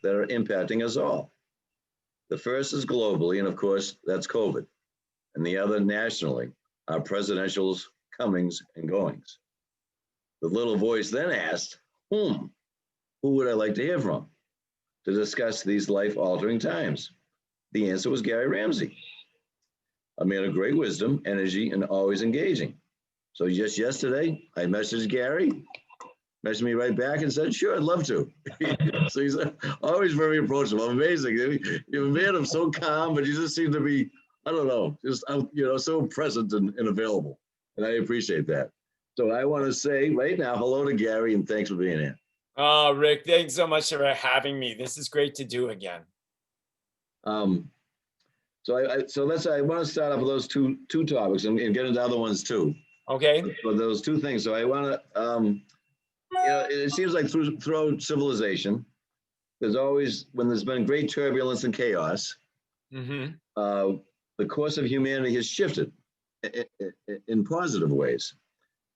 that are impacting us all. The first is globally, and of course, that's COVID. And the other nationally, our presidential's comings and goings. The little voice then asked, who would I like to hear from to discuss these life-altering times? The answer was Gary Ramsey, a man of great wisdom, energy, and always engaging. So just yesterday, I messaged Gary, messaged me right back and said, sure, I'd love to. So he's always very approachable. Amazing. You're a man of so calm, but you just seem to be, I don't know, just, so present and available. And I appreciate that. So I want to say right now, hello to Gary, and thanks for being here. Oh, Rick, thanks so much for having me. This is great to do again. So I want to start off with those two topics and get into other ones too. Okay. But those two things. So I want to, it seems like throughout civilization, there's always, when there's been great turbulence and chaos, the course of humanity has shifted in positive ways.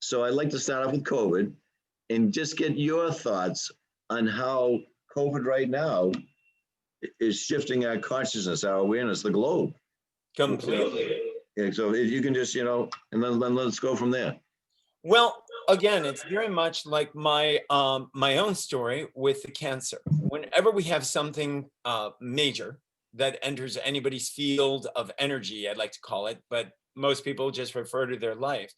So I'd like to start off with COVID and just get your thoughts on how COVID right now is shifting our consciousness, our awareness, the globe. Completely. So if you can just, and then let's go from there. Well, again, it's very much like my own story with the cancer. Whenever we have something major that enters anybody's field of energy, I'd like to call it, but most people just refer to their life.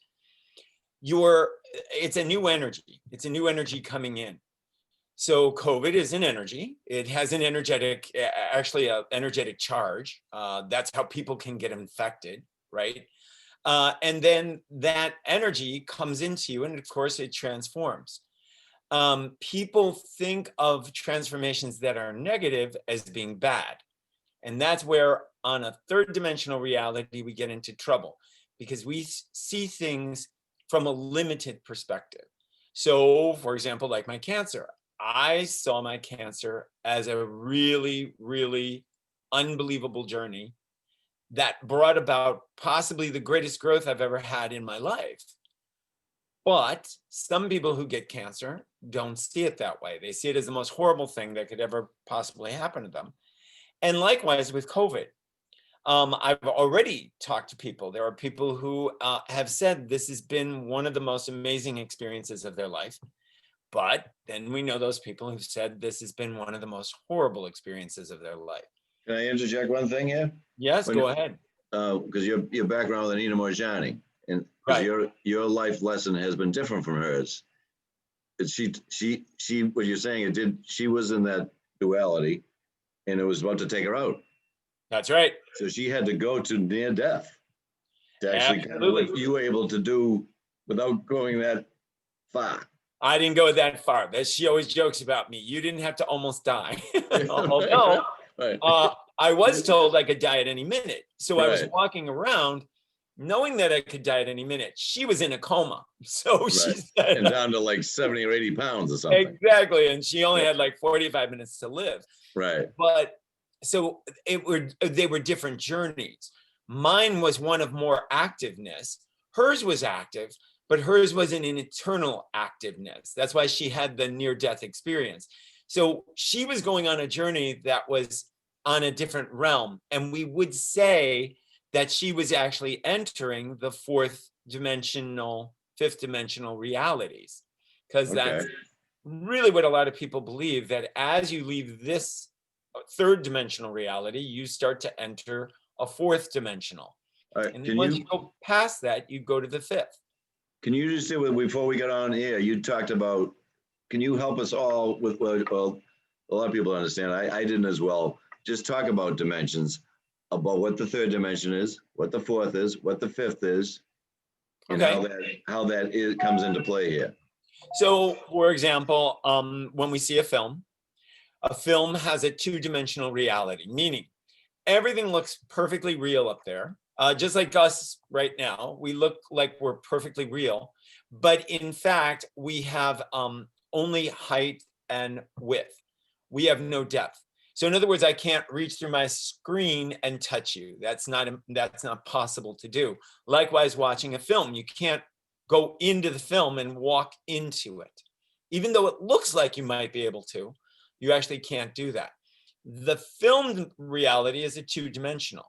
It's a new energy. It's a new energy coming in. So COVID is an energy. It has an energetic charge. That's how people can get infected, right? And then that energy comes into you, and of course it transforms. People think of transformations that are negative as being bad. And that's where on a third dimensional reality, we get into trouble because we see things from a limited perspective. So for example, like my cancer, I saw my cancer as a really, really unbelievable journey that brought about possibly the greatest growth I've ever had in my life. But some people who get cancer don't see it that way. They see it as the most horrible thing that could ever possibly happen to them. And likewise with COVID. I've already talked to people. There are people who have said this has been one of the most amazing experiences of their life. But then we know those people who've said this has been one of the most horrible experiences of their life. Can I interject one thing here? Yes, go ahead. Because your background with Anita Morjani, and right. your life lesson has been different from hers. She what you're saying, she was in that duality, and it was about to take her out. That's right. So she had to go to near death to actually kind of what you were able to do without going that far. I didn't go that far. She always jokes about me. You didn't have to almost die. Although right. I was told I could die at any minute. So right. I was walking around knowing that I could die at any minute. She was in a coma. So right. She said, and down to like 70 or 80 pounds or something. Exactly. And she only had like 45 minutes to live. Right. But so they were different journeys. Mine was one of more activeness. Hers was active, but hers was an eternal activeness. That's why she had the near-death experience. So she was going on a journey that was on a different realm. And we would say that she was actually entering the fifth dimensional realities. Because that's really what a lot of people believe, that as you leave this third dimensional reality, you start to enter a fourth dimensional. Right. And once you go past that, you go to the fifth. Can you just say, before we got on air, you talked about, can you help us all with, well, a lot of people understand, I didn't as well, just talk about dimensions, about what the third dimension is, what the fourth is, what the fifth is, and how that comes into play here. So, for example, when we see a film has a two-dimensional reality, meaning everything looks perfectly real up there. Just like us right now, we look like we're perfectly real, but in fact, we have only height and width. We have no depth. So in other words, I can't reach through my screen and touch you. That's not possible to do. Likewise, watching a film, you can't go into the film and walk into it. Even though it looks like you might be able to, you actually can't do that. The filmed reality is a two-dimensional.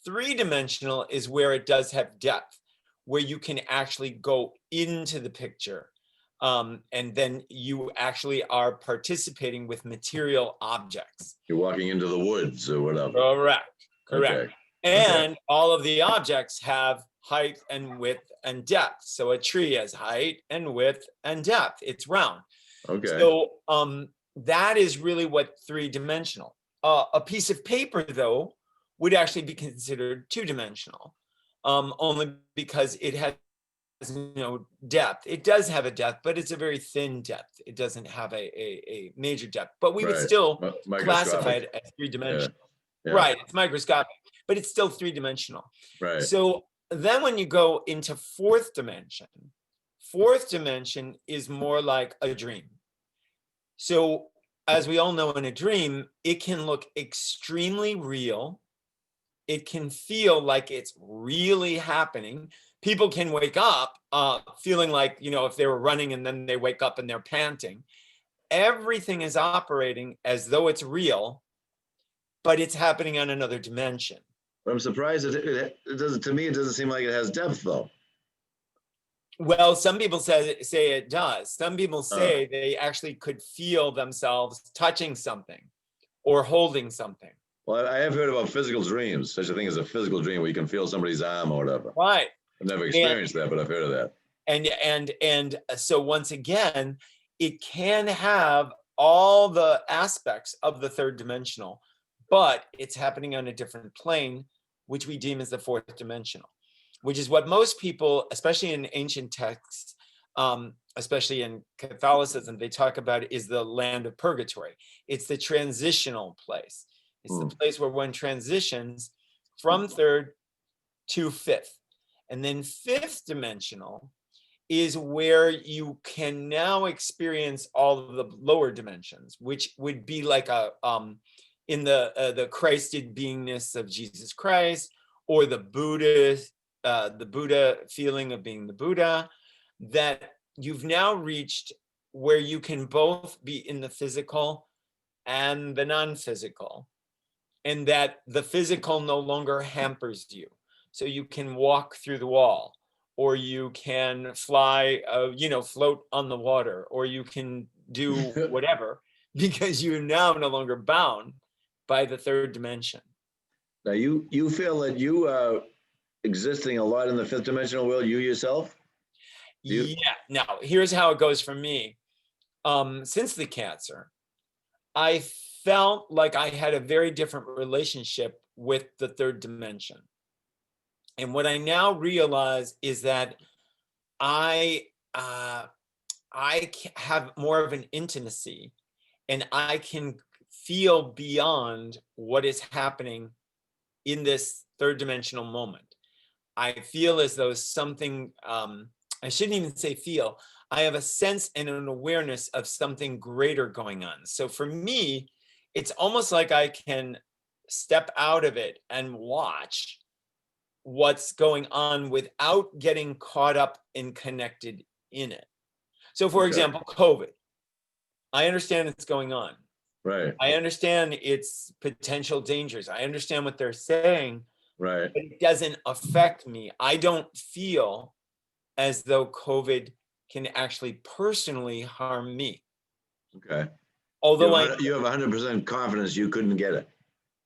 Three-dimensional is where it does have depth, where you can actually go into the picture. And then you actually are participating with material objects. You're walking into the woods or whatever. Correct. Okay. And all of the objects have height and width and depth. So a tree has height and width and depth. It's round. Okay. So that is really what three-dimensional. A piece of paper, though, would actually be considered two-dimensional, only because it has no depth. It does have a depth, but it's a very thin depth. It doesn't have a major depth, but we would still classify it as three-dimensional. Yeah. Right, it's microscopic, but it's still three-dimensional. Right. So then when you go into fourth dimension is more like a dream. So as we all know, in a dream, it can look extremely real. It can feel like it's really happening. People can wake up feeling like, if they were running and then they wake up and they're panting. Everything is operating as though it's real, but it's happening on another dimension. But I'm surprised it doesn't. To me, it doesn't seem like it has depth, though. Well, some people say it does. Some people say they actually could feel themselves touching something or holding something. Well, I have heard about physical dreams, such a thing as a physical dream where you can feel somebody's arm or whatever. Right. I've never experienced that, but I've heard of that. And so once again, it can have all the aspects of the third dimensional, but it's happening on a different plane, which we deem as the fourth dimensional, which is what most people, especially in ancient texts, especially in Catholicism, they talk about is the land of purgatory. It's the transitional place. It's the place where one transitions from third to fifth. And then fifth dimensional is where you can now experience all of the lower dimensions, which would be like in the Christed beingness of Jesus Christ, or the Buddha feeling of being the Buddha, that you've now reached where you can both be in the physical and the non-physical, and that the physical no longer hampers you. So you can walk through the wall, or you can fly, float on the water, or you can do whatever, because you're now no longer bound by the third dimension. Now, you feel that you are existing a lot in the fifth dimensional world, you yourself? Yeah. Now, here's how it goes for me. Since the cancer, I felt like I had a very different relationship with the third dimension. And what I now realize is that I have more of an intimacy, and I can feel beyond what is happening in this third dimensional moment. I feel as though something, I shouldn't even say feel, I have a sense and an awareness of something greater going on. So for me, it's almost like I can step out of it and watch what's going on without getting caught up and connected in it. So for example, COVID, I understand it's going on. Right. I understand its potential dangers. I understand what they're saying. Right. But it doesn't affect me. I don't feel as though COVID can actually personally harm me. Okay. Although you have 100% confidence you couldn't get it.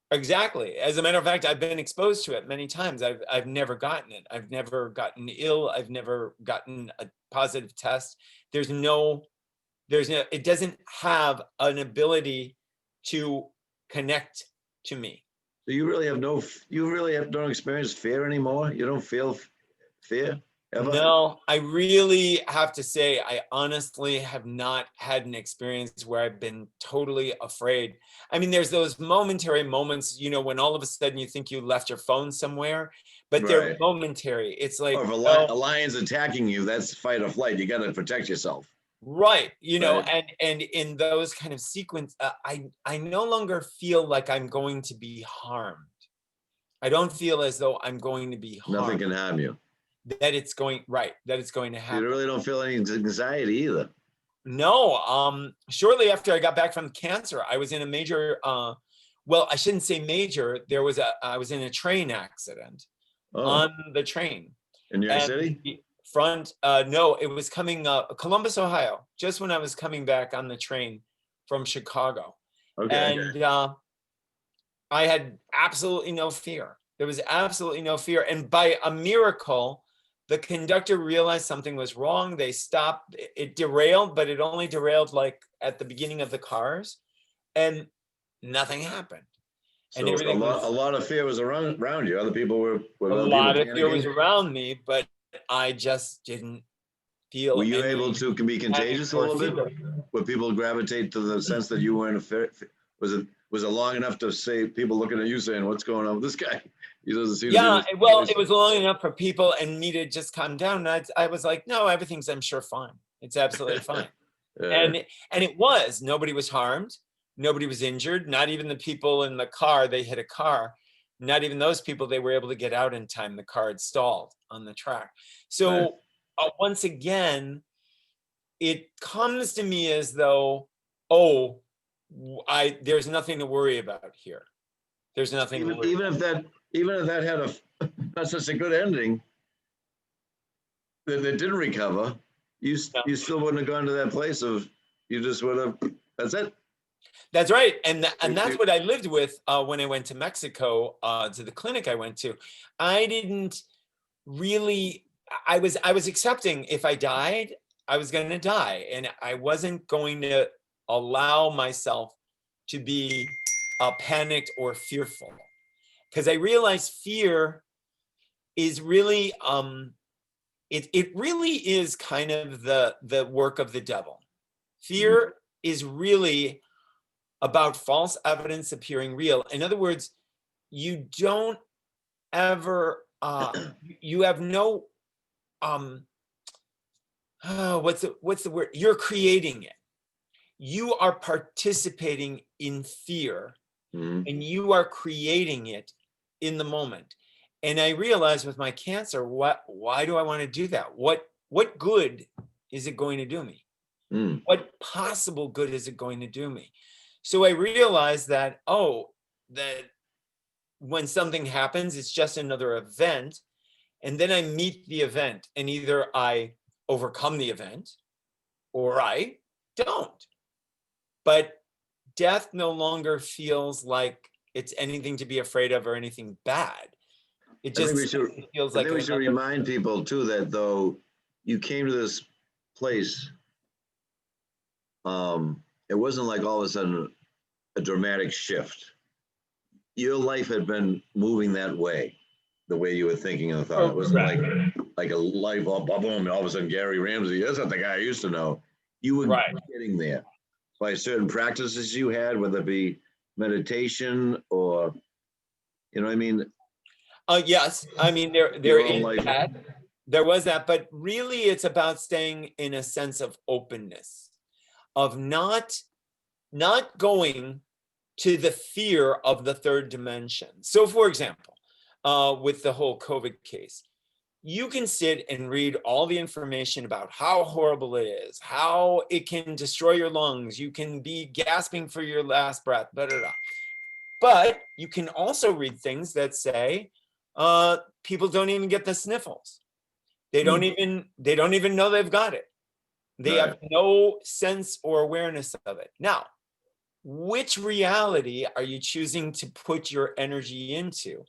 Exactly. As a matter of fact, I've been exposed to it many times. I've never gotten it. I've never gotten ill. I've never gotten a positive test. It doesn't have an ability to connect to me. So you really don't experience fear anymore? You don't feel fear ever? No, I really have to say, I honestly have not had an experience where I've been totally afraid. I mean, there's those momentary moments, when all of a sudden you think you left your phone somewhere, but they're momentary. It's like, if a lion's attacking you, that's fight or flight. You got to protect yourself. Right. And in those kind of sequence, I no longer feel like I'm going to be harmed. I don't feel as though I'm going to be harmed. Nothing can harm you. That it's going to happen. You really don't feel any anxiety either. No, shortly after I got back from cancer, I was in a major, well, I shouldn't say major. I was in a train accident Oh, on the train. in New York And City? the front, no, it was coming, Columbus, Ohio, just when I was coming back on the train from Chicago. Okay. And I had absolutely no fear. There was absolutely no fear. And by a miracle, the conductor realized something was wrong. They stopped. It derailed, but it only derailed like at the beginning of the cars, and nothing happened. And So everything was, a lot of fear was around you. Other people were a other people lot of fear was panicking. around me, but I just didn't feel Were you any able to be panic contagious a or little bit? fear. Where people gravitate to the sense that you weren't a fear? Was it long enough to say people looking at you saying, "What's going on with this guy? He doesn't seem to be Yeah, this well, place." it was long enough for people and me to just calm down. And I was like, no, everything's, I'm sure, fine. It's absolutely fine. Uh, And it was. Nobody was harmed. Nobody was injured. Not even the people in the car. They hit a car. Not even those people. They were able to get out in time. The car had stalled on the track. right. So once again, it comes to me as though, oh, there's nothing to worry about here. There's nothing to worry. Even if that had a not such a good ending, that didn't recover, you about. you still wouldn't have gone to that place of you just would have. That's it. That's right, and that's what I lived with when I went to Mexico, to the clinic I went to. I didn't really. I was accepting if I died, I was going to die, and I wasn't going to allow myself to be panicked or fearful, because I realized fear is really it really is kind of the work of the devil. Fear is really about false evidence appearing real. In other words, you don't ever you have no what's the word? You're creating it. You are participating in fear, and you are creating it in the moment. And I realized with my cancer, why do I want to do that? What good is it going to do me? What possible good is it going to do me? So I realized that, that when something happens, it's just another event. And then I meet the event, and either I overcome the event or I don't. But death no longer feels like it's anything to be afraid of or anything bad. It I think just feels I like think we should another. remind people too that though you came to this place, it wasn't like all of a sudden a dramatic shift. Your life had been moving that way, the way you were thinking and thought. It wasn't like a light bulb, boom, all of a sudden Gary Ramsey, that's not the guy I used to know. You were Right. getting there by certain practices you had, whether it be meditation or, you know what I mean? Yes, I mean there Your is own life. that. There was that, but really it's about staying in a sense of openness, of not going to the fear of the third dimension. So for example, with the whole COVID case, you can sit and read all the information about how horrible it is, how it can destroy your lungs, you can be gasping for your last breath, blah, blah, blah. But you can also read things that say people don't even get the sniffles. They don't even know they've got it. They have no sense or awareness of it. Now, which reality are you choosing to put your energy into?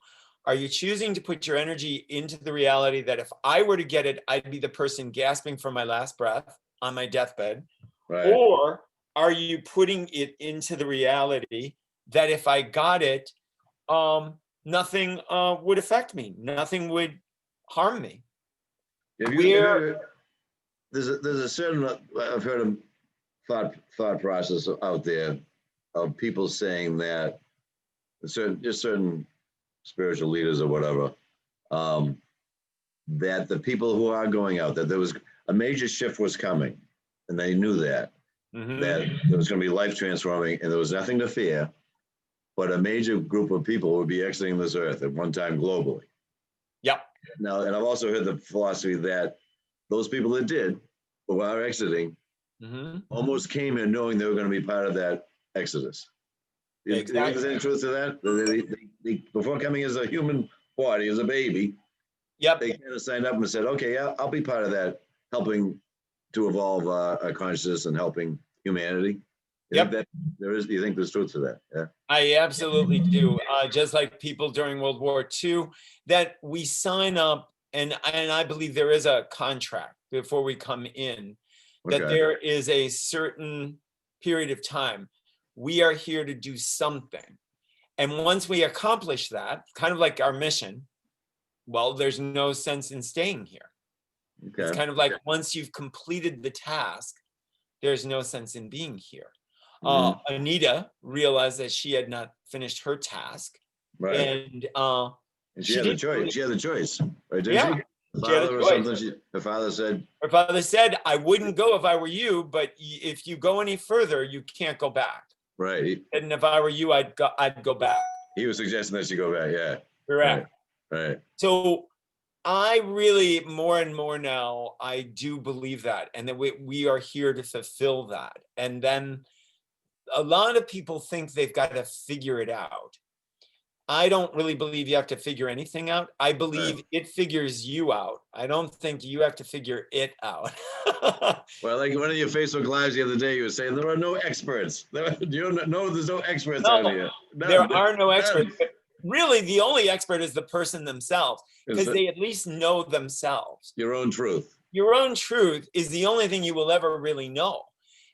Are you choosing to put your energy into the reality that if I were to get it, I'd be the person gasping for my last breath on my deathbed? Right. Or are you putting it into the reality that if I got it, nothing would affect me, nothing would harm me? There's a certain, I've heard of thought process out there of people saying that certain spiritual leaders or whatever, that the people who are going out, that there was a major shift was coming, and they knew that that there was going to be life transforming, and there was nothing to fear, but a major group of people would be exiting this earth at one time globally. Yep. Now, and I've also heard the philosophy that those people that did, who are exiting, almost came here knowing they were going to be part of that exodus. Do you think there's any truth to that? They, before coming as a human body, as a baby, Yep. they kind of signed up and said, okay, yeah, I'll be part of that, helping to evolve our consciousness and helping humanity. Yep. You think there's truth to that? Yeah. I absolutely do. Just like people during World War II, that we sign up, and I believe there is a contract before we come in, that there is a certain period of time. We are here to do something. And once we accomplish that, kind of like our mission, well, there's no sense in staying here. Okay. It's kind of like once you've completed the task, there's no sense in being here. Anita realized that she had not finished her task. Right. And she had a choice. She had a choice, right? Didn't yeah. She? Father or something. Her father said, "I wouldn't go if I were you, but if you go any further, you can't go back." Right. And if I were you, I'd go back. He was suggesting that she go back. Yeah. Correct. Right. So I really, more and more now, I do believe that, and that we are here to fulfill that. And then a lot of people think they've got to figure it out. I don't really believe you have to figure anything out. I believe it figures you out. I don't think you have to figure it out. Well, like one of your Facebook Lives the other day, you were saying there are no experts. There's no experts out here. None. There are no experts. Really, the only expert is the person themselves, because they at least know themselves. Your own truth. Your own truth is the only thing you will ever really know.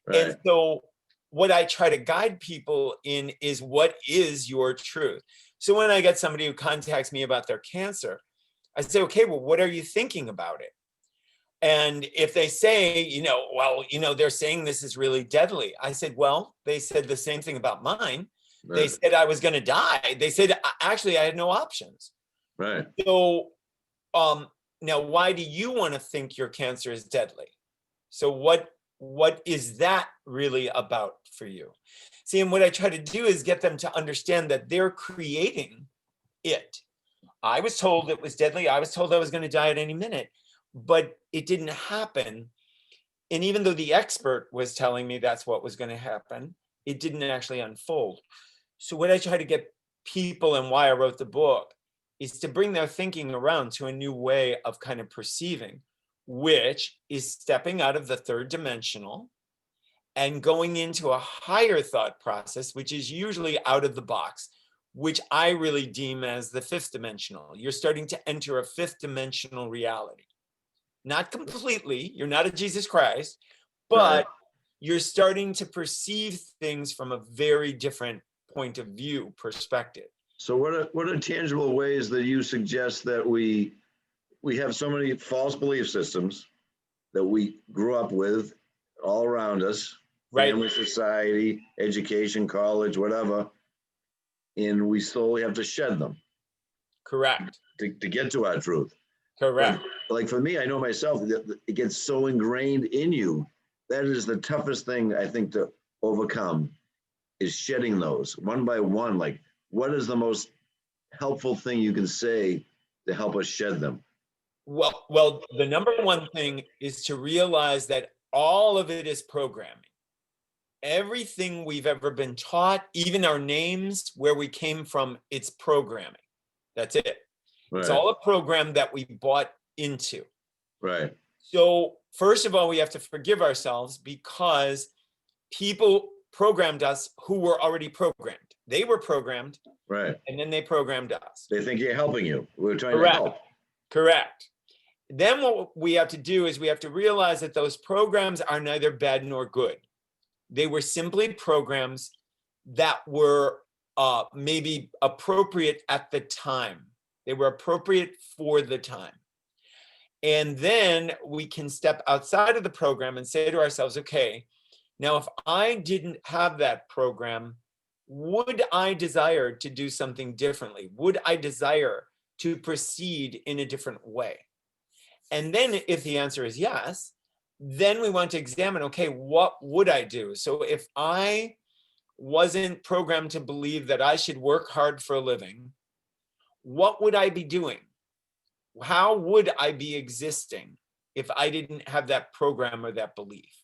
Right. And so what I try to guide people in is, what is your truth? So when I get somebody who contacts me about their cancer, I say, okay, well, what are you thinking about it? And if they say, they're saying this is really deadly. I said, well, they said the same thing about mine. Right. They said I was going to die. They said, actually, I had no options. Right. So now, why do you want to think your cancer is deadly? So what is that really about for you? See, and what I try to do is get them to understand that they're creating it. I was told it was deadly. I was told I was going to die at any minute, but it didn't happen. And even though the expert was telling me that's what was going to happen, it didn't actually unfold. So what I try to get people, and why I wrote the book, is to bring their thinking around to a new way of kind of perceiving, which is stepping out of the third dimensional and going into a higher thought process, which is usually out of the box, which I really deem as the fifth dimensional. You're starting to enter a fifth dimensional reality. Not completely, you're not a Jesus Christ, but you're starting to perceive things from a very different point of view, perspective. So what are tangible ways that you suggest that we have so many false belief systems that we grew up with all around us, family, society, education, college, whatever, and we slowly have to shed them. Correct. To get to our truth. Correct. Like for me, I know myself, it gets so ingrained in you. That is the toughest thing, I think, to overcome, is shedding those one by one. Like, what is the most helpful thing you can say to help us shed them? Well, the number one thing is to realize that all of it is programming. Everything we've ever been taught, even our names, where we came from, it's programming. That's it. Right. It's all a program that we bought into. Right. So first of all, we have to forgive ourselves, because people programmed us who were already programmed. They were programmed. Right. And then they programmed us. They think you're helping you. We're trying to help. Correct. Then what we have to do is we have to realize that those programs are neither bad nor good. They were simply programs that were maybe appropriate at the time. They were appropriate for the time. And then we can step outside of the program and say to ourselves, okay, now if I didn't have that program, would I desire to do something differently? Would I desire to proceed in a different way? And then if the answer is yes, then we want to examine, okay, what would I do? So if I wasn't programmed to believe that I should work hard for a living, what would I be doing? How would I be existing if I didn't have that program or that belief?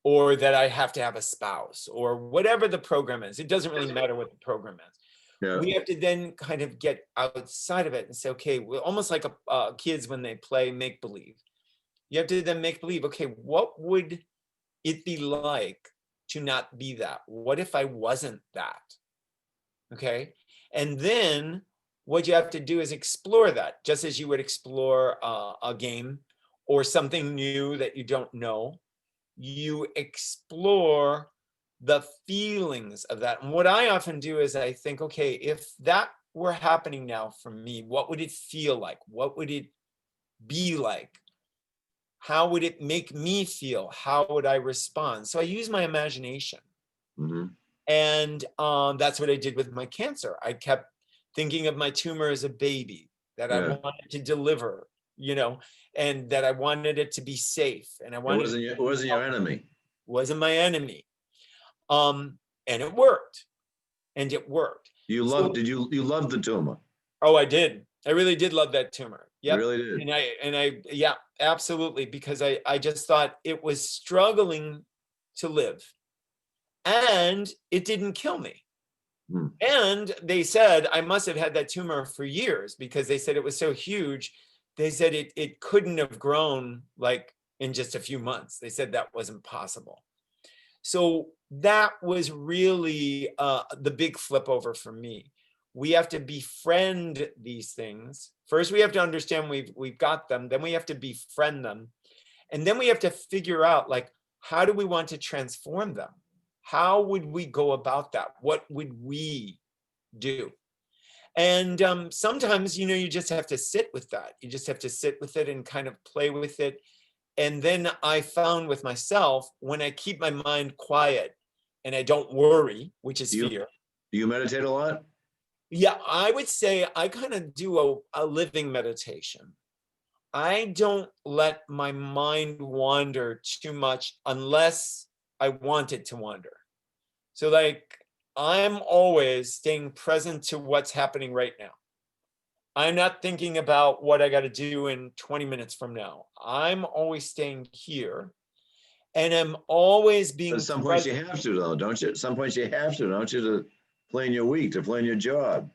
or that I have to have a spouse, or whatever the program is. It doesn't really matter what the program is. Yeah. We have to then kind of get outside of it and say, okay, well, almost like kids when they play make believe. You have to then make believe, okay, what would it be like to not be that? What if I wasn't that? Okay. And then what you have to do is explore that, just as you would explore a game or something new that you don't know. You explore the feelings of that. And what I often do is I think, okay, if that were happening now for me, what would it feel like? What would it be like? How would it make me feel? How would I respond? So I use my imagination. Mm-hmm. And that's what I did with my cancer. I kept thinking of my tumor as a baby that I wanted to deliver, and that I wanted it to be safe. And I wanted it wasn't your enemy. Wasn't my enemy. And it worked. And it worked. You loved the tumor? Oh, I did. I really did love that tumor. Yeah. You really did. And I, yeah, absolutely. Because I just thought it was struggling to live. And it didn't kill me. And they said I must have had that tumor for years, because they said it was so huge. They said it couldn't have grown like in just a few months. They said that wasn't possible. So that was really the big flip over for me. We have to befriend these things. First, we have to understand we've got them. Then we have to befriend them. And then we have to figure out, like, how do we want to transform them? How would we go about that? What would we do? And sometimes, you just have to sit with that. You just have to sit with it and kind of play with it. And then I found with myself, when I keep my mind quiet and I don't worry, which is fear. Do you meditate a lot? Yeah, I would say I kind of do a living meditation. I don't let my mind wander too much unless I want it to wander. So like, I'm always staying present to what's happening right now. I'm not thinking about what I got to do in 20 minutes from now. I'm always staying here. And I'm always being At some points you have to, though, don't you? At some points you have to, don't you, to plan your week, to plan your job.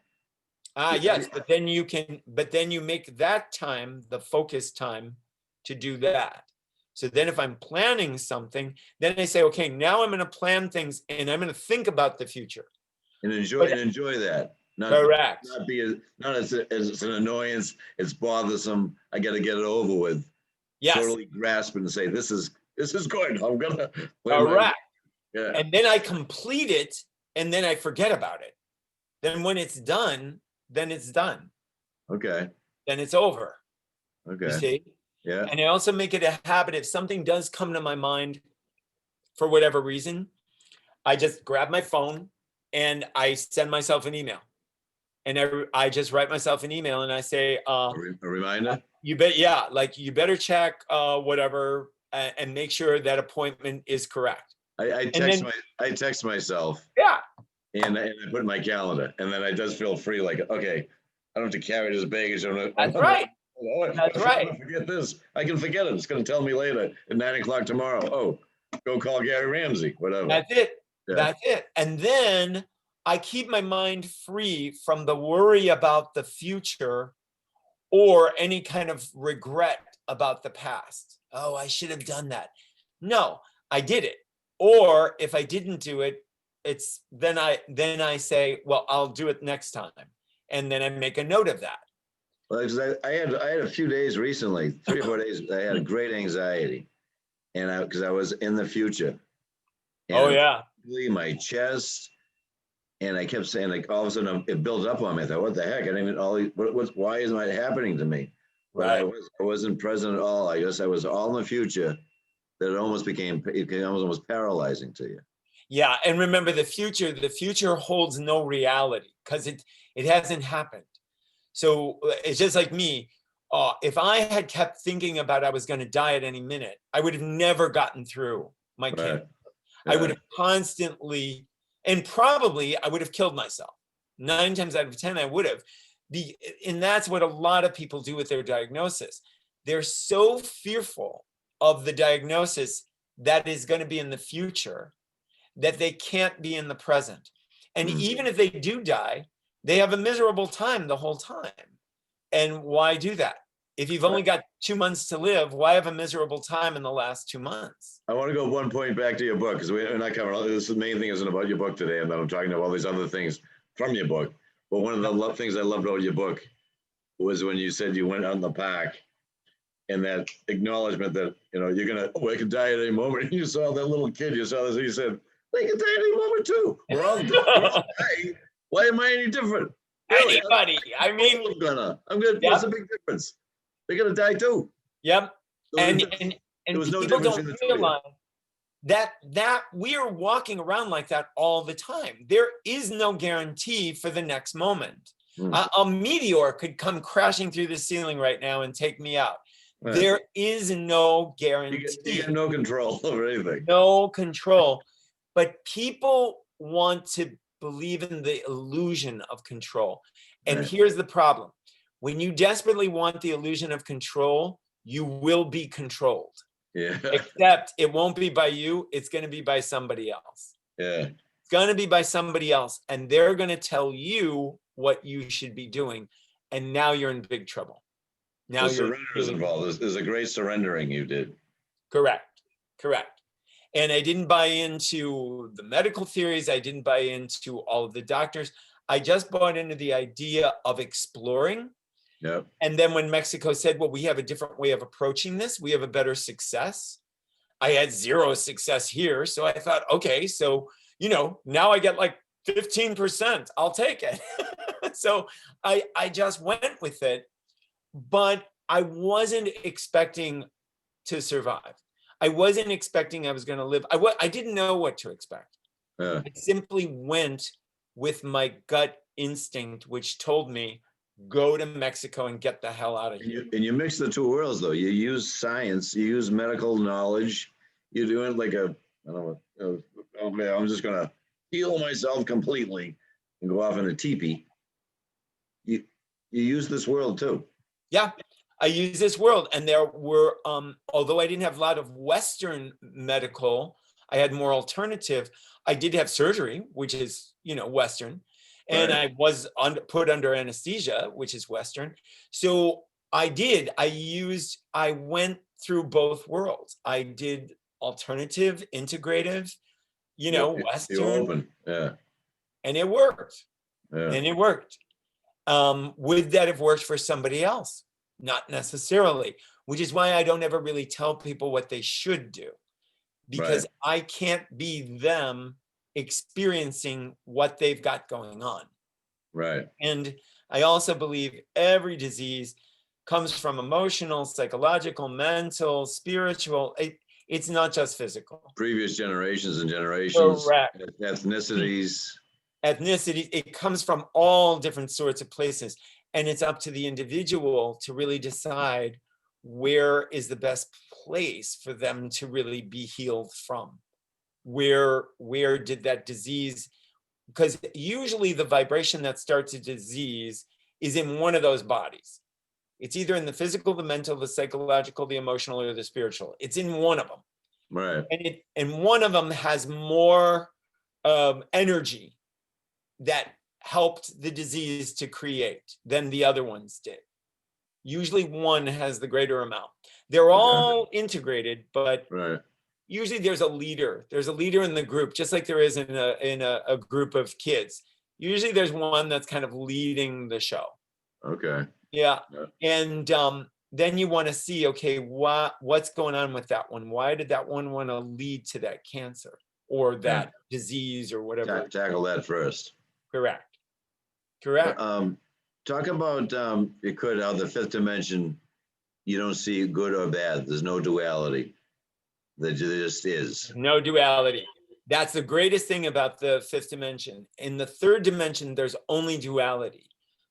Yes, but then you make that time the focus time to do that. So then if I'm planning something, then I say, okay, now I'm going to plan things and I'm going to think about the future. And enjoy that. Correct. Not as an annoyance, it's bothersome. I got to get it over with. Yes. Totally grasp it and say, this is good. I'm going to. Correct. Yeah. And then I complete it and then I forget about it. Then when it's done, then it's done. Okay. Then it's over. Okay. You see? Yeah. And I also make it a habit. If something does come to my mind for whatever reason, I just grab my phone and I send myself an email. And I just write myself an email and I say, a reminder? You better check whatever and make sure that appointment is correct. I text myself. Yeah. And I put in my calendar. And then I just feel free, like, okay, I don't have to carry this baggage. That's right. That's right. I forget this. I can forget it. It's going to tell me later at 9:00 tomorrow. Oh, go call Gary Ramsey, whatever. That's it. Yeah. That's it. And then I keep my mind free from the worry about the future or any kind of regret about the past. Oh, I should have done that. No, I did it. Or if I didn't do it, then I say, well, I'll do it next time. And then I make a note of that. Well, I had a few days recently, 3 or 4 days, I had great anxiety, and because I was in the future. And my chest, and I kept saying, like, all of a sudden it built up on me. I thought, what the heck? I didn't even why isn't it happening to me? But right. I wasn't present at all. I guess I was all in the future. That it almost almost paralyzing to you. Yeah, and remember the future holds no reality because it hasn't happened. So it's just like me. If I had kept thinking about I was going to die at any minute, I would have never gotten through my cancer. Yeah. I would have constantly, and probably I would have killed myself. 9 times out of 10, I would have. And that's what a lot of people do with their diagnosis. They're so fearful of the diagnosis that is going to be in the future that they can't be in the present. And even if they do die, they have a miserable time the whole time. And why do that? If you've only got 2 months to live, why have a miserable time in the last 2 months? I want to go one point back to your book, because we're not covering all this. The main thing isn't about your book today, and I'm talking about all these other things from your book. But one of the things I loved about your book was when you said you went out in the park, and that acknowledgement that, you're going to wake and die at any moment. And you saw that little kid, you saw this, and you said, they can die at any moment too. We're all dying. Why am I any different? Really? Anybody. I mean, I'm good. Yep. What's the big difference? They're gonna die too. Yep. So and no people don't realize that we are walking around like that all the time. There is no guarantee for the next moment. A meteor could come crashing through the ceiling right now and take me out. Right. There is no guarantee. You get no control over anything. No control. But people want to believe in the illusion of control. And right. Here's the problem. When you desperately want the illusion of control, you will be controlled. Yeah. Except it won't be by you. It's going to be by somebody else. Yeah. It's going to be by somebody else. And they're going to tell you what you should be doing. And now you're in big trouble. Now surrender is involved. There's a great surrendering you did. Correct. And I didn't buy into the medical theories. I didn't buy into all of the doctors. I just bought into the idea of exploring. Yep. And then when Mexico said, well, we have a different way of approaching this, we have a better success. I had zero success here. So I thought, okay, so, now I get like 15%. I'll take it. So I just went with it, but I wasn't expecting to survive. I wasn't expecting I was going to live. I didn't know what to expect. I simply went with my gut instinct, which told me, go to Mexico and get the hell out of here. And you mix the two worlds, though. You use science, you use medical knowledge. You're doing like I'm just going to heal myself completely and go off in a teepee. You use this world too. Yeah. I use this world, and there were, although I didn't have a lot of Western medical, I had more alternative. I did have surgery, which is, Western, and right. I was put under anesthesia, which is Western. So I went through both worlds. I did alternative, integrative, Western. You're open. Yeah. And it worked. Yeah. And it worked. Would that have worked for somebody else? Not necessarily, which is why I don't ever really tell people what they should do, because right. I can't be them experiencing what they've got going on. Right. And I also believe every disease comes from emotional, psychological, mental, spiritual. It's not just physical. Previous generations and generations. Correct. Ethnicities. It comes from all different sorts of places. And it's up to the individual to really decide where is the best place for them to really be healed from. Where did that disease, because usually the vibration that starts a disease is in one of those bodies. It's either in the physical, the mental, the psychological, the emotional, or the spiritual. It's in one of them. Right. And one of them has more energy that helped the disease to create than the other ones did. Usually one has the greater amount. They're all integrated, but right. Usually there's a leader. There's a leader in the group, just like there is in a group of kids. Usually there's one that's kind of leading the show. Okay. Yeah. And then you want to see, okay, what's going on with that one? Why did that one want to lead to that cancer or that disease or whatever? Tackle that first. Correct. Talk about, you could, how the fifth dimension, you don't see good or bad. There's no duality. There just is. No duality. That's the greatest thing about the fifth dimension. In the third dimension, there's only duality.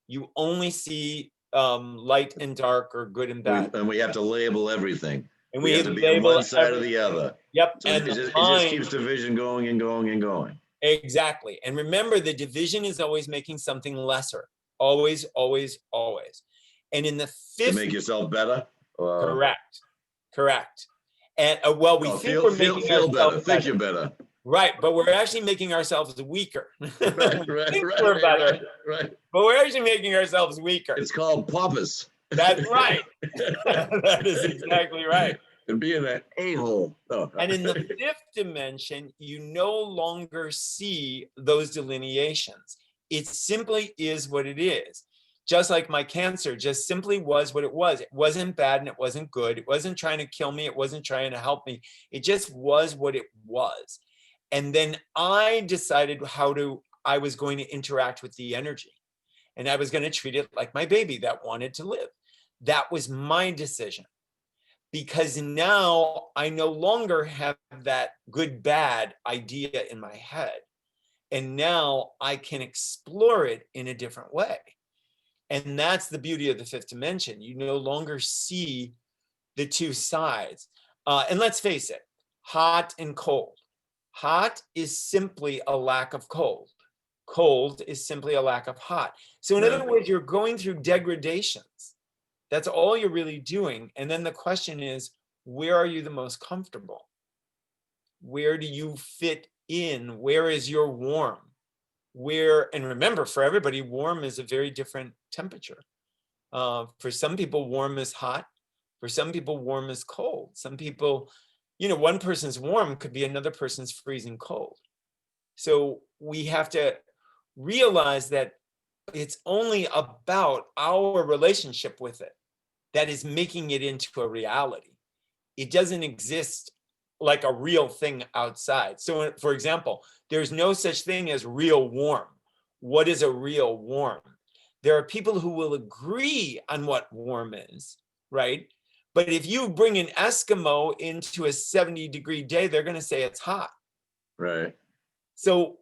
You only see light and dark or good and bad. And we have to label everything. And we have to be on one side or the other. Yep. So and it just keeps division going and going and going. Exactly. And remember, the division is always making something lesser. Always, always, always. And in the fifth... To make yourself better? Correct. And well, we Oh, think we're making feel better. ourselves Think better. you're better. Right, but we're actually making ourselves weaker. Right, We right, think right, we're better, right. but we're actually making ourselves weaker. It's called pompous. That's right. That is exactly right. And being an a-hole. Oh. And in the fifth dimension, you no longer see those delineations. It simply is what it is. Just like my cancer just simply was what it was. It wasn't bad and it wasn't good. It wasn't trying to kill me. It wasn't trying to help me. It just was what it was. And then I decided I was going to interact with the energy. And I was going to treat it like my baby that wanted to live. That was my decision. Because now I no longer have that good, bad idea in my head. And now I can explore it in a different way. And that's the beauty of the fifth dimension. You no longer see the two sides. And let's face it, hot and cold. Hot is simply a lack of cold. Cold is simply a lack of hot. So in other words, you're going through degradations. That's all you're really doing. And then the question is, where are you the most comfortable? Where do you fit in? Where is your warm? And remember, for everybody, warm is a very different temperature. For some people, warm is hot. For some people, warm is cold. Some people, one person's warm could be another person's freezing cold. So we have to realize that it's only about our relationship with it that is making it into a reality. It doesn't exist like a real thing outside. So, for example, there's no such thing as real warm. What is a real warm? There are people who will agree on what warm is, right? But if you bring an Eskimo into a 70-degree day, they're going to say it's hot. Right. So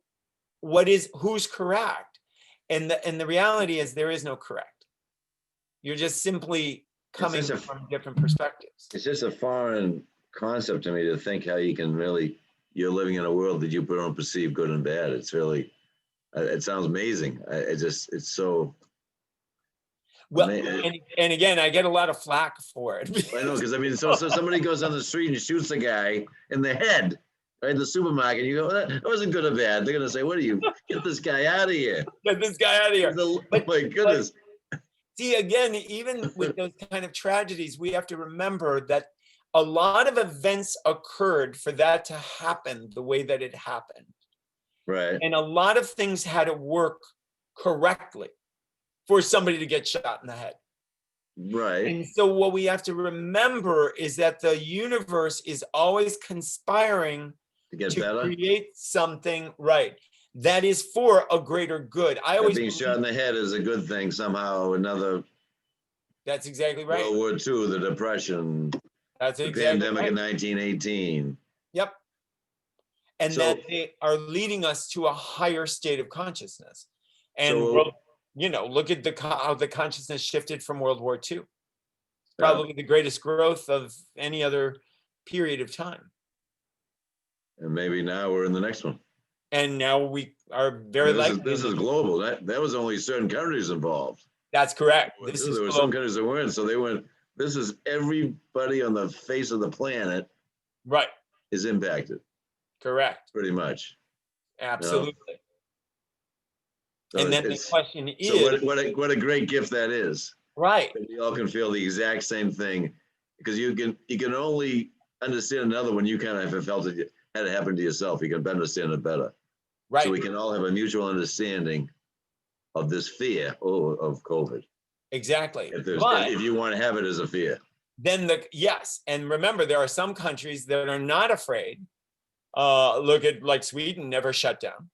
who's correct? And the reality is there is no correct. You're just simply coming from different perspectives. It's just a foreign concept to me to think how you can you're living in a world that you don't perceive good and bad. It's really, it sounds amazing. It's so. Well, and again, I get a lot of flack for it. I know, because so somebody goes on the street and shoots a guy in the head, right, in the supermarket. You go, that wasn't good or bad. They're going to say, what do you, get this guy out of here. Get this guy out of here. Oh my goodness. See, again, even with those kind of tragedies, we have to remember that a lot of events occurred for that to happen the way that it happened. Right. And a lot of things had to work correctly for somebody to get shot in the head. Right. And so what we have to remember is that the universe is always conspiring to create something, right, that is for a greater good. Being shot in the head is a good thing somehow. That's exactly right. World War II, the Depression. That's the exactly pandemic right. in 1918. Yep. And that they are leading us to a higher state of consciousness. And look at how the consciousness shifted from World War II. Probably the greatest growth of any other period of time. And maybe now we're in the next one. And now we are very likely. This is global. That was only certain countries involved. That's correct. There were some countries that weren't. So they went, this is everybody on the face of the planet. Right. Is impacted. Correct. Pretty much. Absolutely. So and then the question is. So what a great gift that is. Right. We all can feel the exact same thing, because you can only understand another when you kind of have felt it had it happen to yourself. You can understand it better. Right. So we can all have a mutual understanding of this fear of COVID. Exactly. If you want to have it as a fear. Then yes. And remember, there are some countries that are not afraid. Look at like Sweden, never shut down.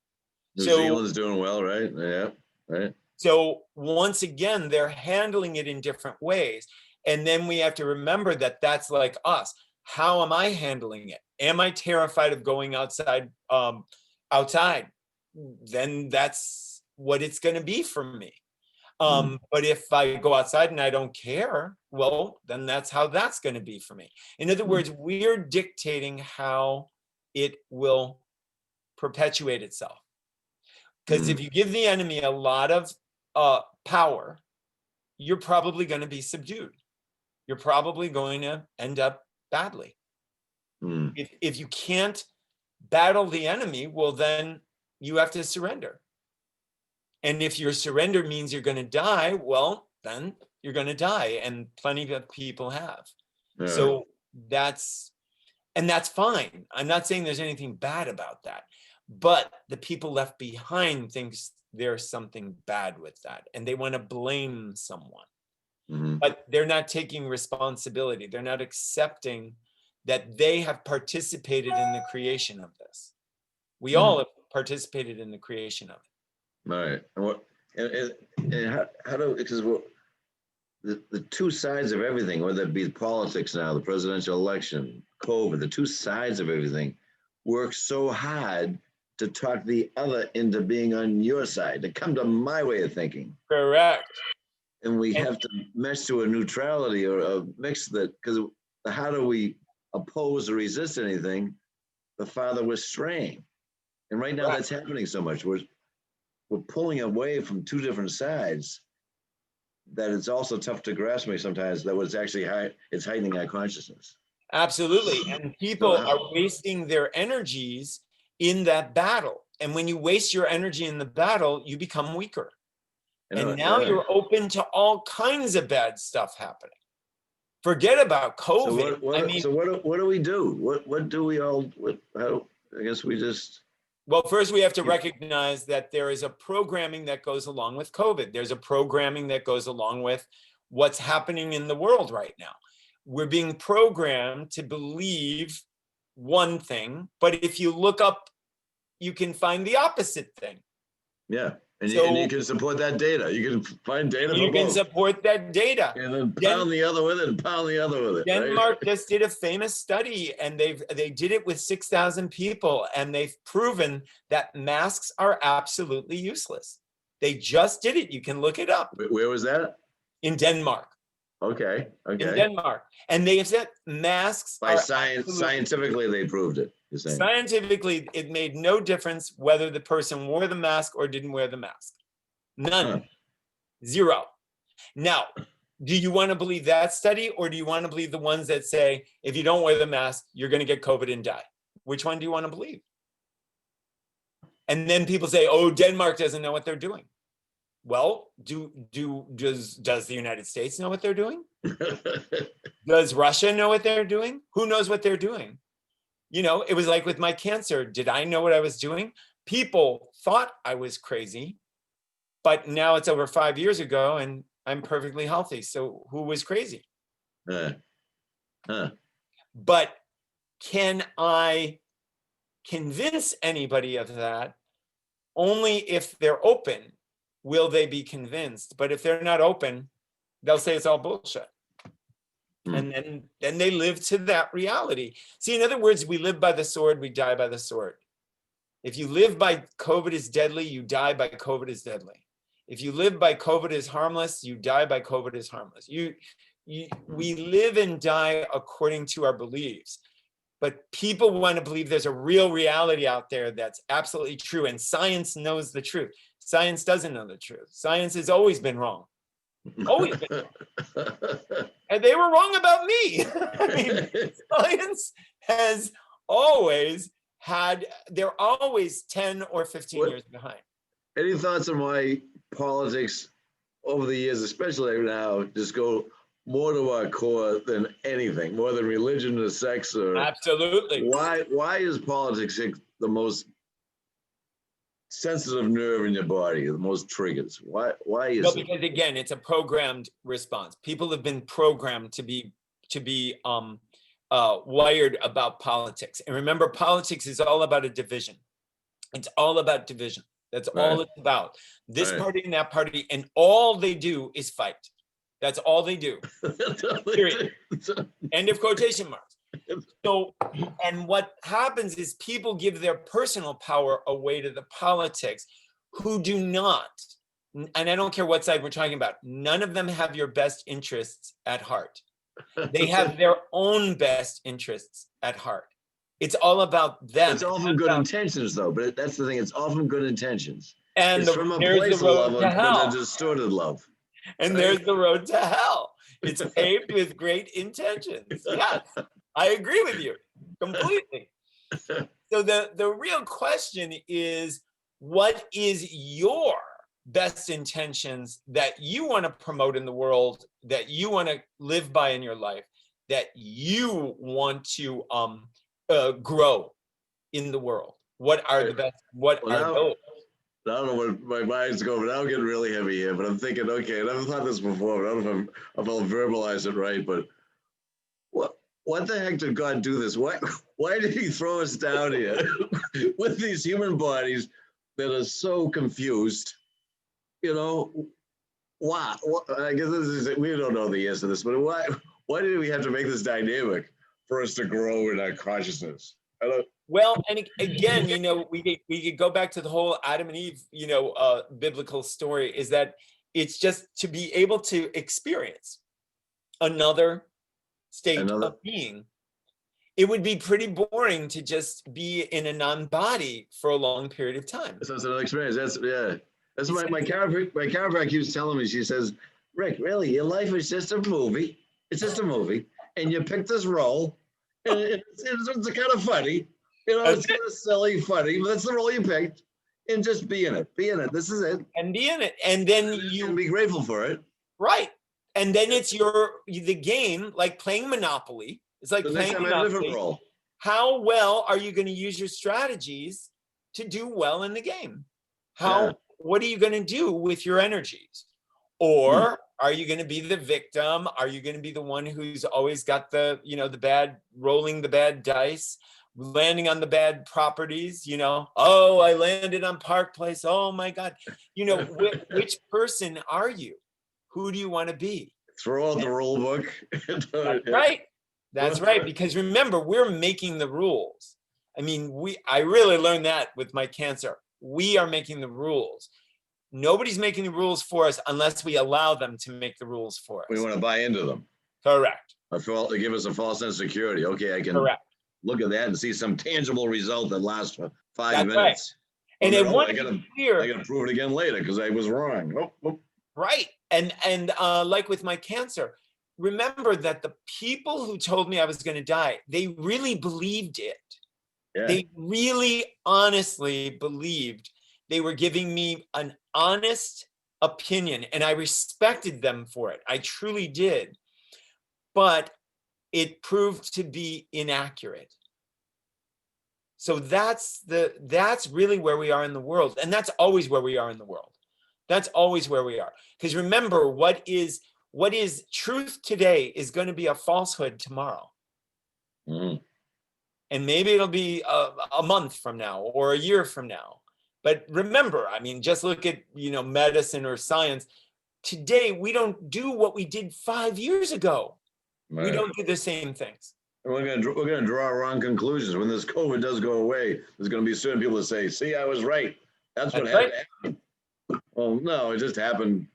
New Zealand's doing well, right? Yeah. Right. So once again, they're handling it in different ways. And then we have to remember that that's like us. How am I handling it? Am I terrified of going outside? Then that's what it's going to be for me. But if I go outside and I don't care, well, then that's how that's going to be for me. In other words, we're dictating how it will perpetuate itself. Because if you give the enemy a lot of power, you're probably going to be subdued. You're probably going to end up badly. If you can't battle the enemy, well, then you have to surrender. And if your surrender means you're going to die, well, then you're going to die. And plenty of people have. Yeah. So that's fine. I'm not saying there's anything bad about that. But the people left behind thinks there's something bad with that. And they want to blame someone. But they're not taking responsibility. They're not accepting that they have participated in the creation of this. We all have participated in the creation of it. Right. And how do, because the two sides of everything, whether it be politics now, the presidential election, COVID, the two sides of everything work so hard to talk the other into being on your side, to come to my way of thinking. Correct. And we have to mesh to a neutrality or a mix that, because the harder we oppose or resist anything, the farther we're straying. And right now that's happening so much. We're pulling away from two different sides that it's also tough to grasp me sometimes that was actually it's heightening our consciousness. Absolutely. And people are wasting their energies in that battle. And when you waste your energy in the battle, you become weaker. And now you're open to all kinds of bad stuff happening. Forget about COVID. So what do we do? What do we all? I guess we just. Well, first we have to recognize that there is a programming that goes along with COVID. There's a programming that goes along with what's happening in the world right now. We're being programmed to believe one thing, but if you look up, you can find the opposite thing. Yeah. And you can support that data. You can find data. You can support that data. And then pound the other with it and pound the other with it. Denmark just did a famous study, and they did it with 6,000 people, and they've proven that masks are absolutely useless. They just did it. You can look it up. Where was that? In Denmark. Okay. In Denmark. And they have said masks by science. Scientifically, they proved it. Scientifically, it made no difference whether the person wore the mask or didn't wear the mask. None. Zero. Now, do you want to believe that study, or do you want to believe the ones that say, if you don't wear the mask, you're going to get COVID and die? Which one do you want to believe? And then people say, oh, Denmark doesn't know what they're doing. Well, does the United States know what they're doing? Does Russia know what they're doing? Who knows what they're doing? You know, it was like with my cancer. Did I know what I was doing? People thought I was crazy, but now it's over 5 years ago and I'm perfectly healthy. So who was crazy? But can I convince anybody of that? Only if they're open will they be convinced. But if they're not open, they'll say it's all bullshit. And then they live to that reality. See, in other words, we live by the sword, we die by the sword. If you live by COVID is deadly, you die by COVID is deadly. If you live by COVID is harmless, you die by COVID is harmless. We live and die according to our beliefs. But people want to believe there's a real reality out there that's absolutely true. And science knows the truth. Science doesn't know the truth. Science has always been wrong. Always been wrong. And they were wrong about me. I mean, science has always had, they're always 10 or 15 years behind. Any thoughts on why politics over the years, especially now, just go more to our core than anything, more than religion or sex? Or absolutely. Why is politics the most sensitive nerve in your body, the most triggers? Why is it? Because again, it's a programmed response. People have been programmed to be wired about politics. And remember, politics is all about a division. It's all about division. That's all it's about. This party and that party, and all they do is fight. That's all they do. Period. End of quotation marks. So, and what happens is people give their personal power away to the politics who do not, and I don't care what side we're talking about, none of them have your best interests at heart. They have their own best interests at heart. It's all about them. It's all from good intentions, though, but that's the thing. It's all from good intentions. And it's from a place of love, but a distorted love. And there's the road to hell. It's paved with great intentions. Yes, I agree with you. completely. So the real question is, what is your best intentions that you want to promote in the world, that you want to live by in your life, that you want to grow in the world? What are the best? What are those? I don't know where my mind's going, but now I'm getting really heavy here. But I'm thinking, okay, and I've thought this before, but I don't know if I'll verbalize it right. But what the heck did God do this? Why did He throw us down here with these human bodies that are so confused? You know, why? I guess we don't know the answer to this, but why did we have to make this dynamic for us to grow in our consciousness? Well, and again, we could go back to the whole Adam and Eve, biblical story, is that it's just to be able to experience another state of being. It would be pretty boring to just be in a non-body for a long period of time. That's another experience. That's my chiropractor keeps telling me. She says, Rick, really, your life is just a movie. It's just a movie, and you picked this role, and it's kind of funny. It's kind of silly, funny, but that's the role you picked. And just be in it. Be in it. This is it. And be in it. And then you be grateful for it. Right. And then it's the game, like playing Monopoly. It's like playing Monopoly. A different role. How well are you going to use your strategies to do well in the game? What are you going to do with your energies? Or are you going to be the victim? Are you going to be the one who's always got the rolling the bad dice, landing on the bad properties, oh, I landed on Park Place. Oh my God. Which person are you? Who do you want to be? Throw out the rule book. That's right. That's right. Because remember, we're making the rules. I mean, I really learned that with my cancer. We are making the rules. Nobody's making the rules for us unless we allow them to make the rules for us. We want to buy into them. Correct. They give us a false sense of security. Okay, I can look at that and see some tangible result that lasts for 5 minutes. Right. And I got to prove it again later because I was wrong. Right. And like with my cancer, remember that the people who told me I was going to die, they really believed it. Yeah. They really honestly believed they were giving me an honest opinion, and I respected them for it. I truly did. But it proved to be inaccurate. So that's really where we are in the world. And that's always where we are in the world. That's always where we are. Because remember, what is truth today is going to be a falsehood tomorrow. Mm. And maybe it'll be a month from now or a year from now. But remember, I mean, just look at, medicine or science. Today, we don't do what we did 5 years ago. Right. We don't do the same things. And we're going to draw wrong conclusions. When this COVID does go away, there's going to be certain people that say, see, I was right. That's what had to happen. Well, no, it just happened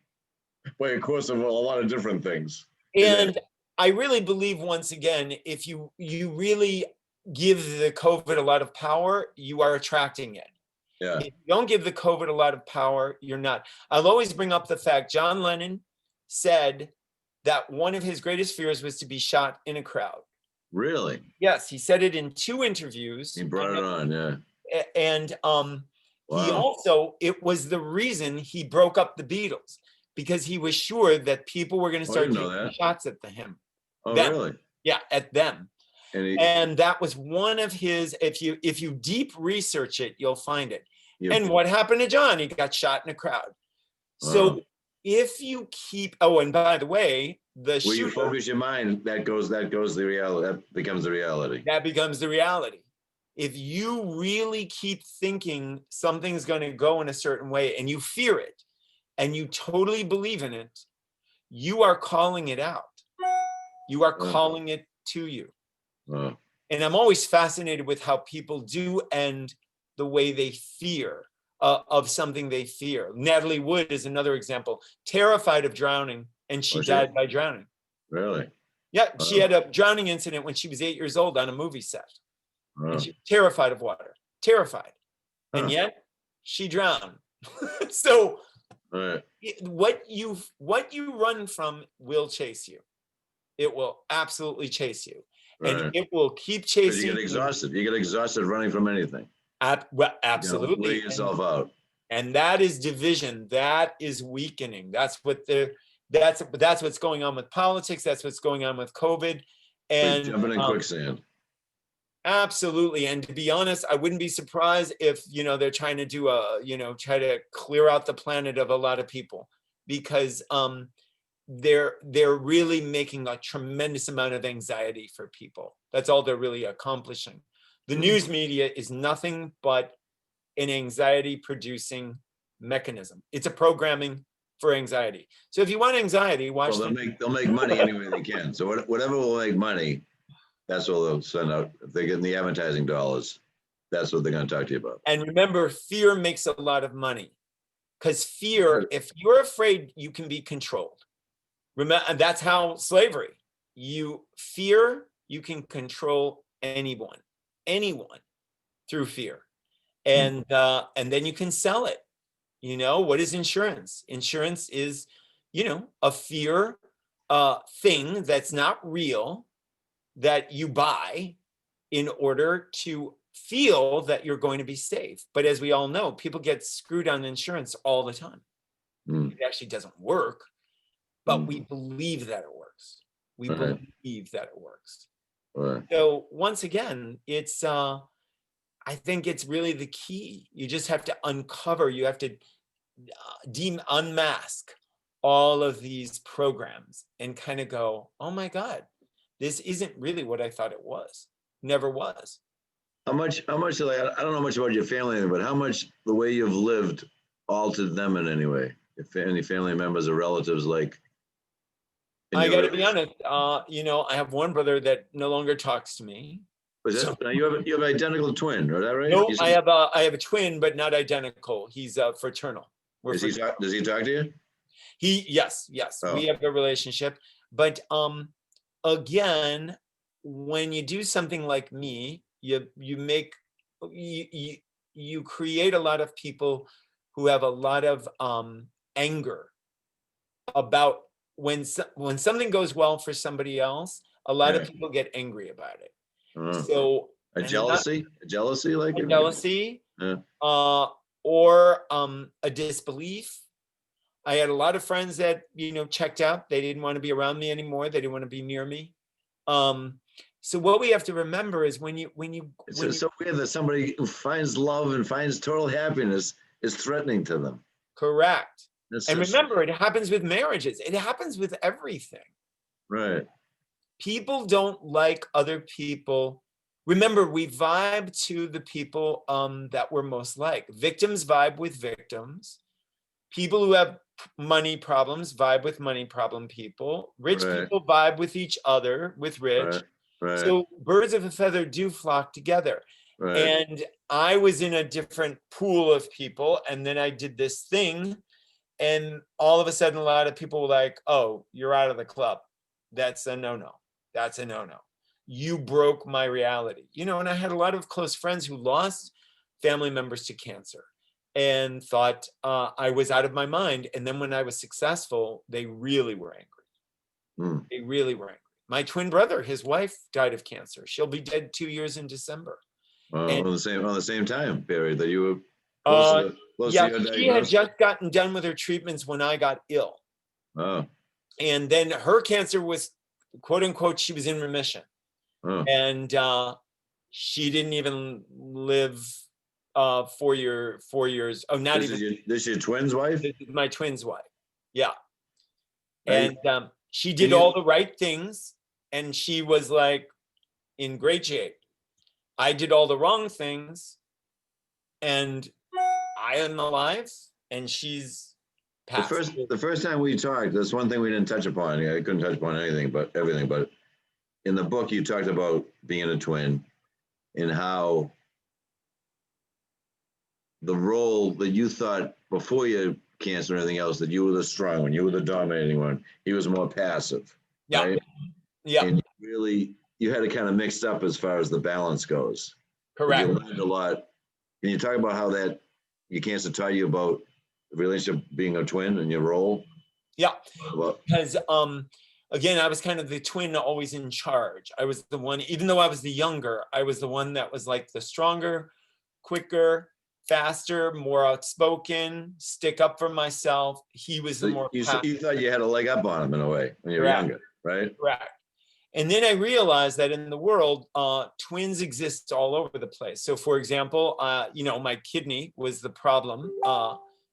by a course of a lot of different things. And I really believe, once again, if you really give the COVID a lot of power, you are attracting it. Yeah. If you don't give the COVID a lot of power, you're not. I'll always bring up the fact John Lennon said that one of his greatest fears was to be shot in a crowd. Really? Yes, he said it in 2 interviews. He brought it on, yeah. And he also, it was the reason he broke up the Beatles, because he was sure that people were going to start taking shots at him. Oh, really? Yeah, at them. And that was one of his, if you deep research it, you'll find it. Yep. And what happened to John? He got shot in a crowd. So if you keep, and by the way, shooter, you focus your mind, that goes the reality. That becomes the reality. That becomes the reality. If you really keep thinking something's going to go in a certain way and you fear it and you totally believe in it, you are calling it out. You are calling it to you. And I'm always fascinated with how people do end the way they fear of something they fear. Natalie Wood is another example, terrified of drowning, and she died by drowning. Really? Yeah, she had a drowning incident when she was 8 years old on a movie set. And she was terrified of water, terrified. And yet she drowned. So what you run from will chase you. It will absolutely chase you. and Right. it will keep Because you chasing get you. exhausted. You get exhausted running from anything. Well, You absolutely. wear yourself out. And that is division. That is weakening. That's what's going on with politics. That's what's going on with COVID. Like And jumping in quicksand. absolutely. And to be honest, I wouldn't be surprised if, they're trying to do try to clear out the planet of a lot of people, because they're really making a tremendous amount of anxiety for people. That's all they're really accomplishing. The news media is nothing but an anxiety producing mechanism. It's a programming for anxiety. So if you want anxiety, watch. Well, they'll make money any way they can. So whatever will make money, that's what they'll send out. If they get the advertising dollars, that's what they're going to talk to you about. And remember, fear makes a lot of money, because fear, if you're afraid, you can be controlled. Remember, and that's how slavery. You fear, you can control anyone through fear, and then you can sell it. What is insurance? Insurance is, a fear thing that's not real, that you buy in order to feel that you're going to be safe. But as we all know, people get screwed on insurance all the time. It actually doesn't work, but we believe that it works. We believe that it works. So once again, it's I think it's really the key. You just have to uncover, you have to unmask all of these programs and kind of go, oh my God, this isn't really what I thought it was. Never was. How much, I don't know much about your family, but how much the way you've lived altered them in any way? If any family members or relatives, like. I got to be honest, I have one brother that no longer talks to me. You have an identical twin, is that right? No, I have a twin, but not identical. He's fraternal. Does he talk to you? Yes, we have a relationship. But again, when you do something like me, you create a lot of people who have a lot of anger about when something goes well for somebody else. A lot of people get angry about it. So a jealousy, like a jealousy, or a disbelief. I had a lot of friends that checked out. They didn't want to be around me anymore. They didn't want to be near me. So what we have to remember is when you it's so weird that somebody who finds love and finds total happiness is threatening to them. Correct. And remember, it happens with marriages. It happens with everything. Right. People don't like other people. Remember, we vibe to the people that we're most like. Victims vibe with victims. People who have money problems vibe with money problem people. Rich people vibe with each other, with rich. Right. So birds of a feather do flock together. Right. And I was in a different pool of people, and then I did this thing, and all of a sudden a lot of people were like, oh, you're out of the club. That's a no-no. That's a no-no. You broke my reality. And I had a lot of close friends who lost family members to cancer and thought I was out of my mind. And then when I was successful, they really were angry. They really were angry. My twin brother, his wife died of cancer. She'll be dead 2 years in December. On the same time period that you were close to your diagnosis. She had just gotten done with her treatments when I got ill. Oh. And then her cancer was, quote unquote, she was in remission. Oh. And she didn't even live 4 years. Oh, not this even. This is your twin's wife? This is my twin's wife. Yeah. Right. And she did all the right things, and she was like in great shape. I did all the wrong things, and I am alive, and she's passed. The first time we talked, that's one thing we didn't touch upon. I couldn't touch upon everything, but in the book you talked about being a twin and how the role that you thought before your cancer and everything else, that you were the strong one, you were the dominating one. He was more passive. Yeah. Right? Yeah. And you had it kind of mixed up as far as the balance goes. Correct. You learned a lot. Can you talk about how that your cancer taught you about the relationship being a twin and your role? Yeah. Because again, I was kind of the twin always in charge. I was the one, even though I was the younger, I was the one that was like the stronger, quicker, faster, more outspoken, stick up for myself. He was the So more you passive. thought you had a leg up on him in a way when you were Correct. younger, right? Correct. And then I realized that in the world, twins exist all over the place. So for example, my kidney was the problem,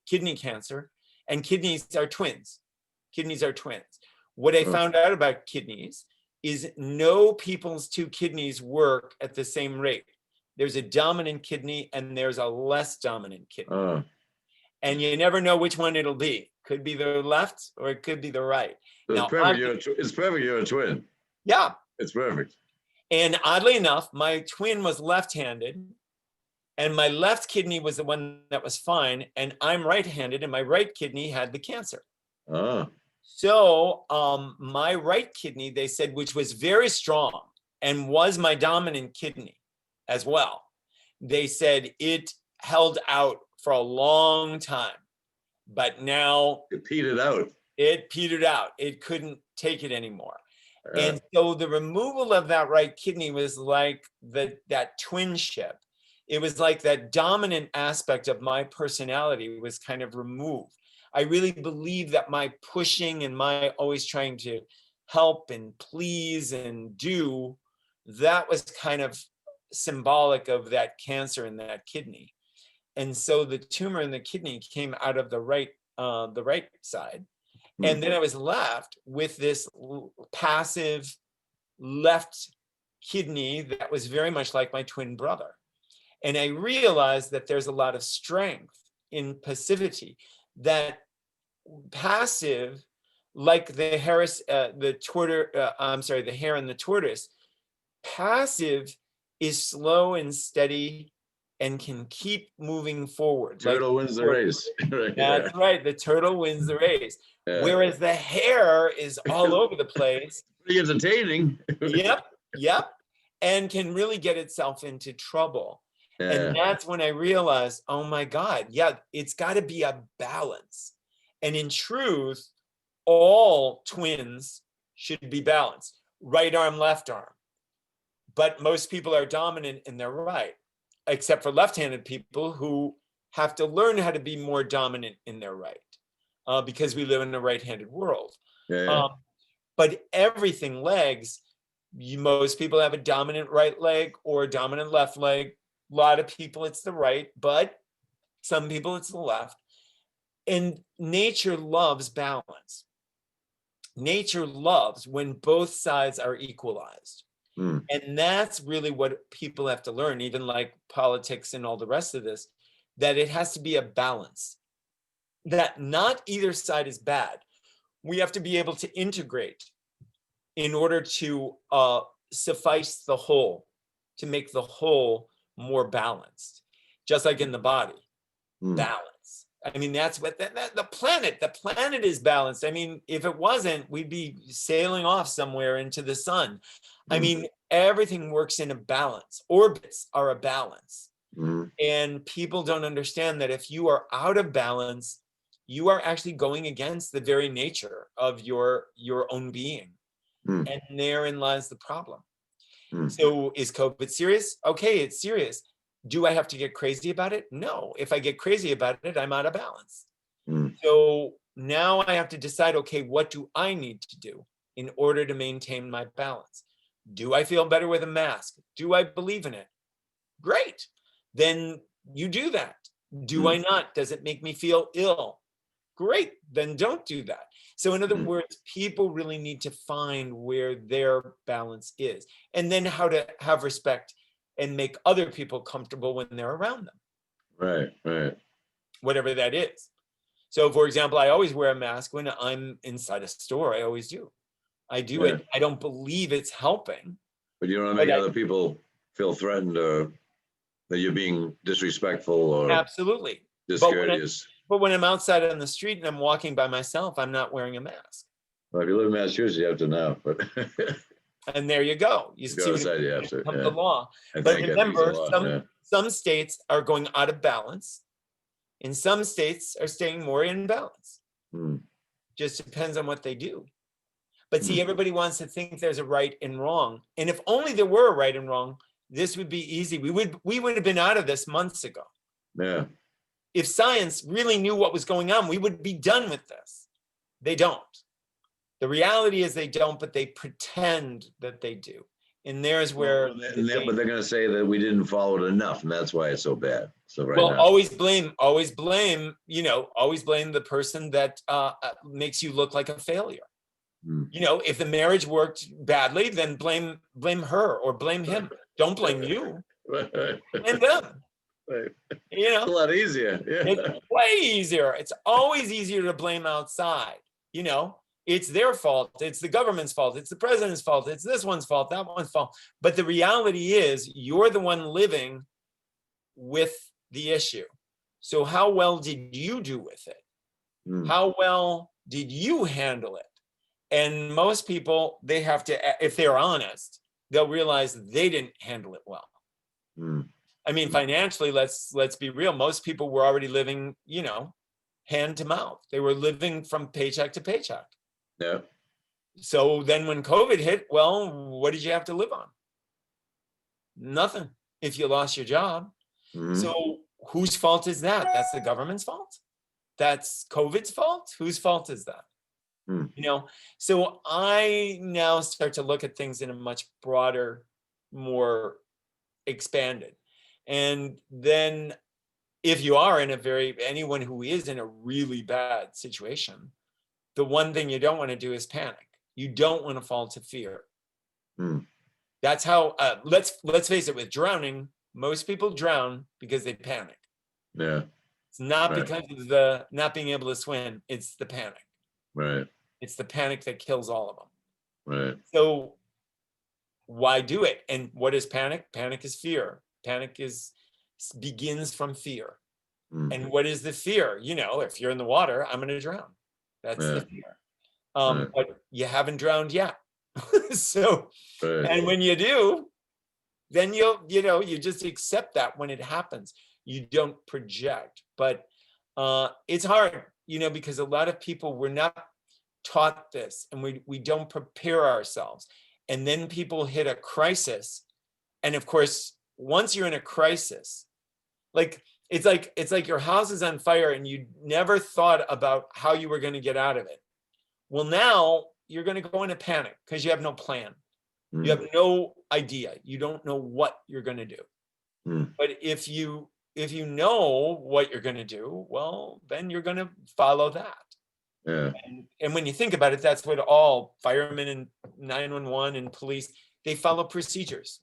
kidney cancer, and kidneys are twins. Kidneys are twins. What I found out about kidneys is no people's two kidneys work at the same rate. There's a dominant kidney and there's a less dominant kidney. And you never know which one it'll be. Could be the left or it could be the right. So Now, it's perfect you're a twin. yeah. It's perfect. And oddly enough, my twin was left-handed and my left kidney was the one that was fine. And I'm right-handed and my right kidney had the cancer. So my right kidney, they said, which was very strong and was my dominant kidney as well. They said it held out for a long time, but now it petered out. It petered out. It couldn't take it anymore. And so the removal of that right kidney was like that twinship. It was like that dominant aspect of my personality was kind of removed. I really believe that my pushing and my always trying to help and please and do, that was kind of symbolic of that cancer in that kidney. And so the tumor in the kidney came out of the right side. And then I was left with this passive left kidney that was very much like my twin brother. And I realized that there's a lot of strength in passivity, that passive, like the hare and the tortoise, passive is slow and steady and can keep moving forward. Turtle wins the race. That's right. The turtle wins the race. Yeah. Whereas the hare is all over the place. Pretty entertaining. Yep. And can really get itself into trouble. Yeah. And that's when I realized, oh my God, it's got to be a balance. And in truth, all twins should be balanced. Right arm, left arm. But most people are dominant in their right, except for left-handed people who have to learn how to be more dominant in their right, because we live in a right-handed world. But everything, legs, most people have a dominant right leg or a dominant left leg. A lot of people, it's the right, but some people, it's the left. And nature loves balance. Nature loves when both sides are equalized. And that's really what people have to learn, even like politics and all the rest of this, that it has to be a balance, that not either side is bad. We have to be able to integrate in order to suffice the whole, to make the whole more balanced, just like in the body, balance. I mean, that's what the planet is balanced. I mean, if it wasn't, we'd be sailing off somewhere into the sun. I mean, everything works in a balance. Orbits are a balance. And people don't understand that if you are out of balance, you are actually going against the very nature of your own being. And therein lies the problem. So is COVID serious? Okay, it's serious. Do I have to get crazy about it? No. If I get crazy about it, I'm out of balance. So now I have to decide, okay, what do I need to do in order to maintain my balance? Do I feel better with a mask? Do I believe in it? Great. Then you do that. Do I not? Does it make me feel ill? Great. Then don't do that. So in other words, people really need to find where their balance is, and then how to have respect and make other people comfortable when they're around them. Right. Whatever that is. So for example, I always wear a mask when I'm inside a store. I always do. I do it. I don't believe it's helping. But you don't want to make other people feel threatened or that you're being disrespectful or absolutely discourteous. But when I'm outside on the street and I'm walking by myself, I'm not wearing a mask. Well, if you live in Massachusetts, you have to know. But and there you go. You see outside, you have to. The law. But remember, some states are going out of balance, and some states are staying more in balance. Just depends on what they do. But see, everybody wants to think there's a right and wrong. And if only there were a right and wrong, this would be easy. We would have been out of this months ago. Yeah. If science really knew what was going on, we would be done with this. They don't. The reality is they don't, but they pretend that they do. And there's where but they're going to say that we didn't follow it enough, and that's why it's so bad. So now, always blame, always blame the person that makes you look like a failure. If the marriage worked badly, then blame her or blame him. Don't blame you. Blame them. Right. It's a lot easier. Yeah. It's way easier. It's always easier to blame outside. It's their fault. It's the government's fault. It's the president's fault. It's this one's fault, that one's fault. But the reality is you're the one living with the issue. So how well did you do with it? How well did you handle it? And most people, they have to, if they're honest, they'll realize they didn't handle it well. I mean, financially, let's be real. Most people were already living, hand to mouth. They were living from paycheck to paycheck. Yeah. So then when COVID hit, well, what did you have to live on? Nothing if you lost your job. So whose fault is that? That's the government's fault? That's COVID's fault? Whose fault is that? So I now start to look at things in a much broader, more expanded. And then if you are in anyone who is in a really bad situation, the one thing you don't want to do is panic. You don't want to fall to fear. That's how, let's face it, with drowning, most people drown because they panic. Yeah. It's not because of the not being able to swim. It's the panic. Right. It's the panic that kills all of them. Right. So why do it? And what is panic? Panic is fear. Panic begins from fear. And what is the fear? If you're in the water, I'm going to drown. That's the fear. But you haven't drowned yet. So, and when you do, then you just accept that when it happens. You don't project. But it's hard, because a lot of people, we're not taught this, and we don't prepare ourselves. And then people hit a crisis. And of course, once you're in a crisis, it's like your house is on fire and you never thought about how you were going to get out of it. Well, now you're going to go into panic because you have no plan. You have no idea. You don't know what you're going to do. But if you know what you're going to do, well, then you're going to follow that. Yeah. And when you think about it, that's what all firemen and 911 and police, they follow procedures.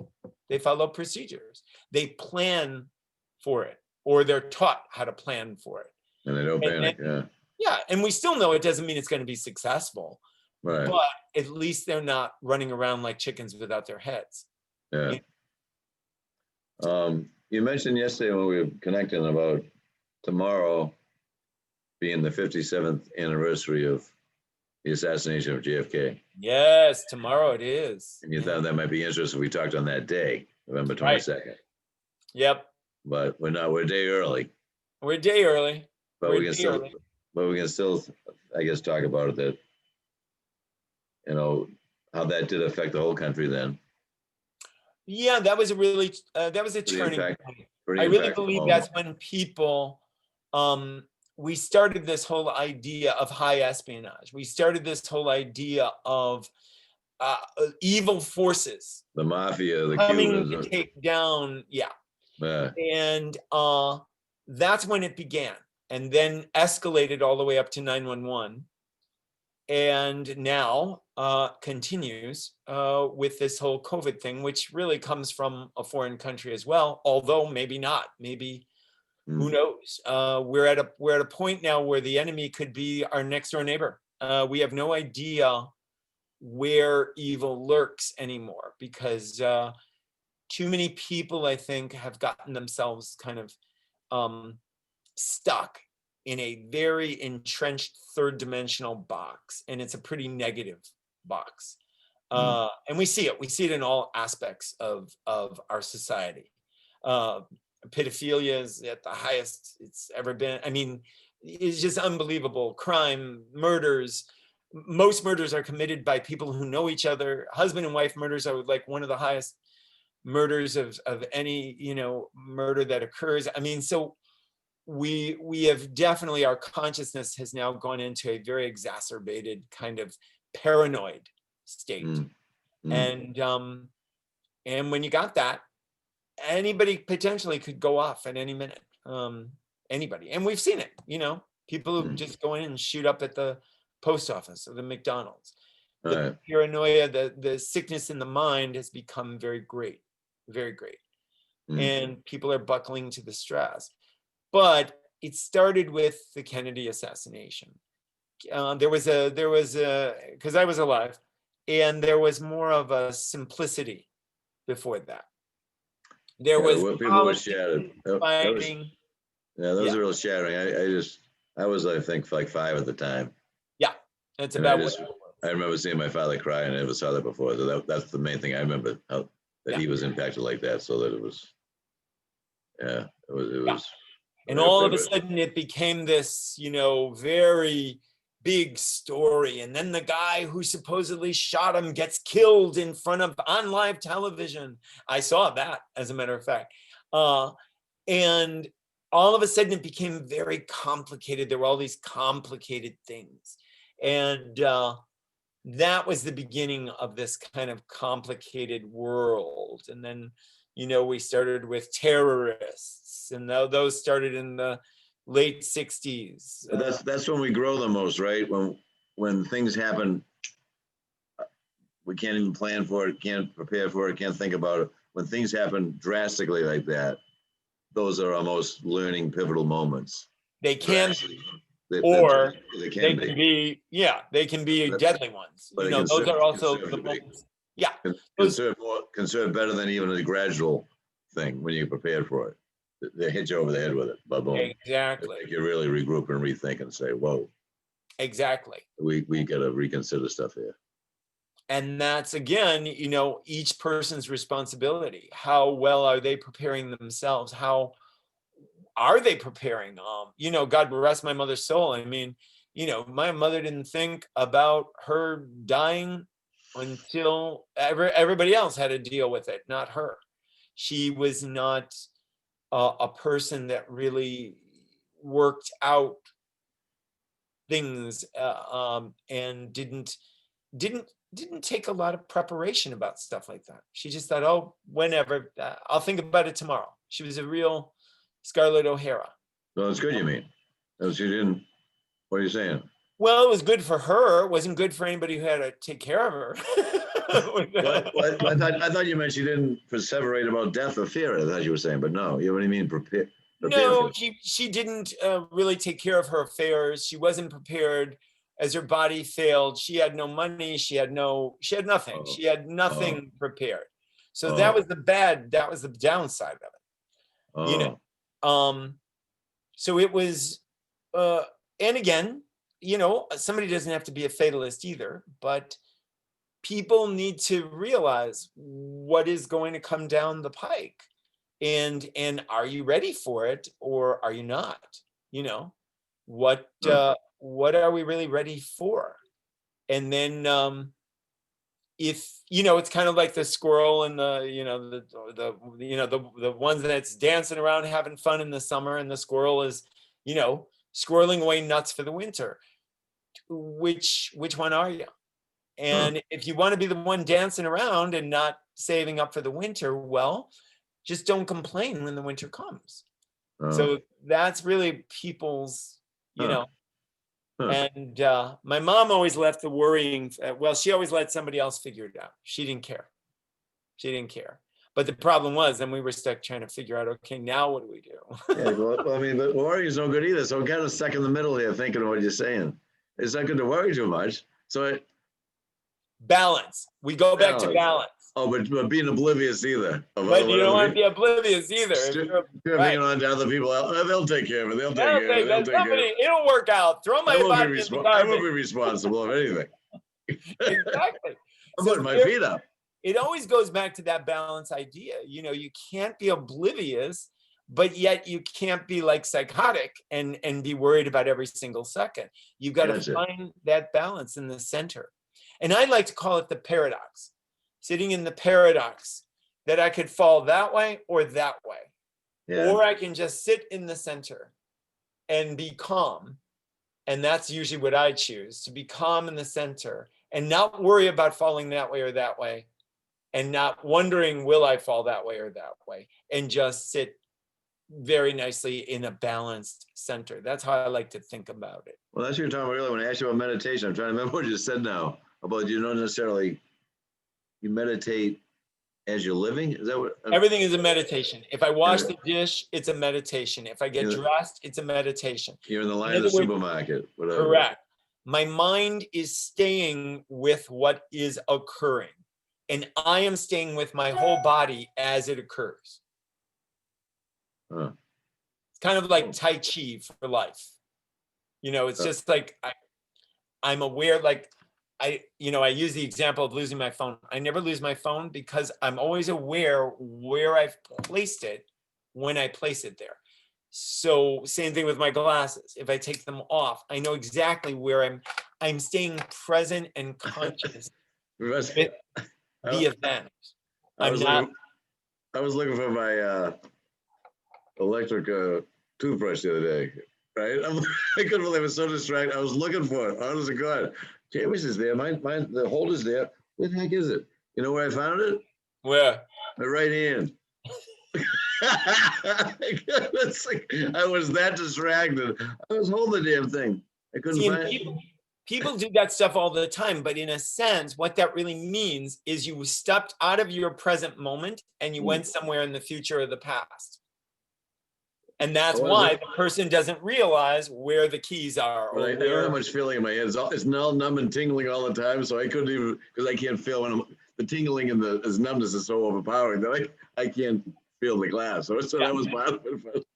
They follow procedures. They plan for it, or they're taught how to plan for it. And they don't panic. Yeah. And we still know it doesn't mean it's going to be successful. Right. But at least they're not running around like chickens without their heads. Yeah. You mentioned yesterday when we were connecting about tomorrow being the 57th anniversary of the assassination of JFK. Yes, tomorrow it is. And you thought that might be interesting if we talked on that day, November 22nd. Yep. But we're a day early. We're a day early. But we can still, I guess, talk about it, that, how that did affect the whole country then. Yeah, that was a turning point. I really believe that's when people, we started this whole idea of high espionage. We started this whole idea of evil forces. The mafia, the coming Cubans. To take down, And that's when it began, and then escalated all the way up to 911. And now continues with this whole COVID thing, which really comes from a foreign country as well, although maybe not. Maybe, who knows? We're at a point now where the enemy could be our next door neighbor. We have no idea where evil lurks anymore, because too many people, I think, have gotten themselves kind of stuck in a very entrenched third dimensional box, and it's a pretty negative box. And we see it in all aspects of our society. Pedophilia is at the highest it's ever been. I mean, it's just unbelievable. Crime, murders, most murders are committed by people who know each other. Husband and wife murders are like one of the highest murders of any, murder that occurs. I mean, so we have definitely, our consciousness has now gone into a very exacerbated kind of paranoid state. And when you got that, anybody potentially could go off at any minute. Anybody. And we've seen it, people who just go in and shoot up at the post office or the McDonald's. The paranoia, the sickness in the mind has become very great, very great. And people are buckling to the stress. But it started with the Kennedy assassination. There was because I was alive, and there was more of a simplicity before that. There was people were shattered. Fighting. That was a real shattering. I was, I think, like 5 at the time. Yeah, that's about I remember seeing my father cry, and I never saw that before. So that's the main thing I remember, that he was impacted like that. So that it was, it was. And all of a sudden it became this, very big story. And then the guy who supposedly shot him gets killed on live television. I saw that, as a matter of fact. And all of a sudden it became very complicated. There were all these complicated things. And that was the beginning of this kind of complicated world. And then, we started with terrorists, and those started in the late 60s. But that's when we grow the most, right? When things happen, we can't even plan for it, can't prepare for it, can't think about it. When things happen drastically like that, those are our most learning pivotal moments. They can they can be deadly ones. Those are also the moments. Yeah. Conserve better than even a gradual thing when you're prepared for it. They hit you over the head with it. Boom. Exactly. You really regroup and rethink and say, whoa. Exactly. We got to reconsider stuff here. And that's, again, each person's responsibility. How well are they preparing themselves? How are they preparing? God rest my mother's soul. I mean, my mother didn't think about her dying until everybody else had to deal with it, not her. She was not a person that really worked out things and didn't take a lot of preparation about stuff like that. She just thought, oh, whenever, I'll think about it tomorrow. She was a real Scarlett O'Hara. Well, that's good, you mean? She didn't, what are you saying? Well, it was good for her. It wasn't good for anybody who had to take care of her. I thought you meant she didn't perseverate about death or fear. I thought you were saying, but no, you know what I mean? Prepare no, she didn't really take care of her affairs. She wasn't prepared. As her body failed, she had no money. She had nothing. She had nothing prepared. So that was the downside of it. So it was, and again, somebody doesn't have to be a fatalist either, but people need to realize what is going to come down the pike, and are you ready for it or are you not? What are we really ready for? And then if it's kind of like the squirrel and the ones that's dancing around having fun in the summer, and the squirrel is squirreling away nuts for the winter. Which one are you? And if you want to be the one dancing around and not saving up for the winter, well, just don't complain when the winter comes. So that's really people's, And my mom always left the worrying. She always let somebody else figure it out. She didn't care. But the problem was, then we were stuck trying to figure out, okay, now what do we do? But worry is no good either. So I'm kind of stuck in the middle here thinking of what you're saying. It's not good to worry too much. So balance. We go back to balance. Oh, but being oblivious either. But you don't want to be oblivious either. Hanging on to other people. They'll take care of it. They'll take care of it. It'll work out. Throw my body in the garbage. I won't be responsible of anything. Exactly. I'm putting my feet up. It always goes back to that balance idea. You can't be oblivious but yet you can't be like psychotic and be worried about every single second. You got to find that balance in the center. And I like to call it the paradox, sitting in the paradox that I could fall that way or that way. Yeah. Or I can just sit in the center and be calm. And that's usually what I choose, to be calm in the center and not worry about falling that way or that way, and not wondering, will I fall that way or that way, and just sit very nicely in a balanced center. That's how I like to think about it. Well, that's what you're talking about earlier when I asked you about meditation. I'm trying to remember what you said now about you don't necessarily, you meditate as you're living. Is that what? Everything is a meditation. If I wash the dish, it's a meditation. If I get dressed, it's a meditation. You're in the line of the supermarket. Whatever. Correct. My mind is staying with what is occurring, and I am staying with my whole body as it occurs. Huh. It's kind of like Tai Chi for life. You know, it's just like I'm aware, like I use the example of losing my phone. I never lose my phone because I'm always aware where I've placed it when I place it there. So same thing with my glasses. If I take them off, I know exactly where I'm staying present and conscious with the event. I was looking for my electric toothbrush the other day, right? I couldn't believe it, was so distracted. I was looking for it. Honest to God. James is there. Mine, the holder's there. Where the heck is it? You know where I found it? Where? My right hand. I was that distracted. I was holding the damn thing. I couldn't find it. People do that stuff all the time, but in a sense, what that really means is you stepped out of your present moment and you went somewhere in the future or the past. And that's why the person doesn't realize where the keys are. I don't have much feeling in my head. It's numb and tingling all the time, so I couldn't even, because I can't feel when the tingling and the numbness is so overpowering that I can't feel the glass. So that was part of it.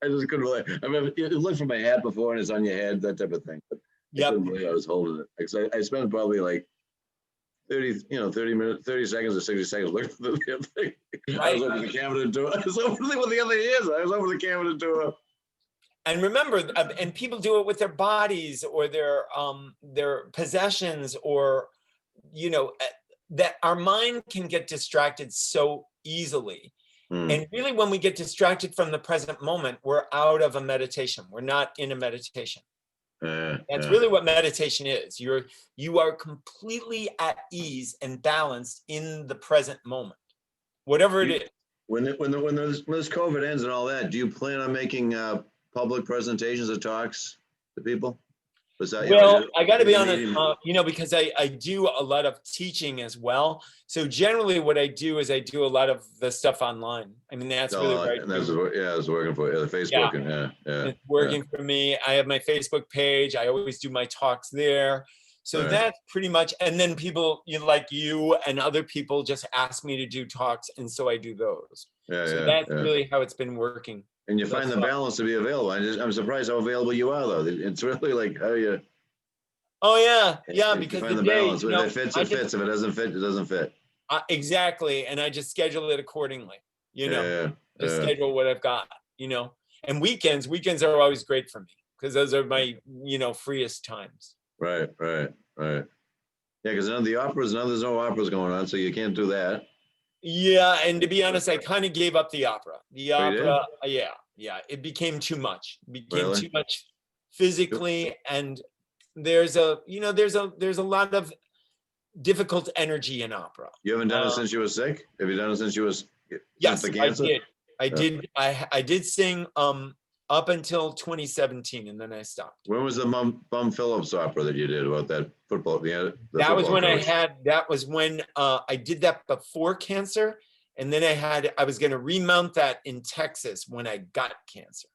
I just couldn't really. I mean, you look for my hat before and it's on your head, that type of thing. But I couldn't believe I was holding it. I spent probably like 30 minutes, 30 seconds or 60 seconds looking for the damn thing. Right. I was over the camera to do it. I was over the other ears. I was over the camera to do it. And remember, and people do it with their bodies or their possessions, or that our mind can get distracted so easily. And really, when we get distracted from the present moment, we're out of a meditation. We're not in a meditation. That's really what meditation is. You are completely at ease and balanced in the present moment, whatever it is. When this COVID ends and all that, do you plan on making public presentations or talks to people? Well, I got to be honest, because I do a lot of teaching as well. So generally what I do is I do a lot of the stuff online. I mean, that's really right. It's working for you. The Facebook. It's working for me. I have my Facebook page. I always do my talks there. So that's pretty much, and then people like you and other people just ask me to do talks. And so I do those. That's really how it's been working. And you find the balance to be available. I'm surprised how available you are, though. It's really like how you. Oh yeah, because find the balance. If it fits, it fits. If it doesn't fit, it doesn't fit. Exactly, and I just schedule it accordingly. Schedule what I've got. And weekends are always great for me because those are my freest times. Right. Yeah, because there's no operas going on, so you can't do that. Yeah, and to be honest, I kind of gave up the opera. It became too much. It became too much physically, and there's a lot of difficult energy in opera. You haven't done it since you were sick? Have you done it since you was? Yes, I did. I did sing up until 2017, and then I stopped. When was the Bum Phillips opera that you did about that football? That was when I did that before cancer, and then I was going to remount that in Texas when I got cancer.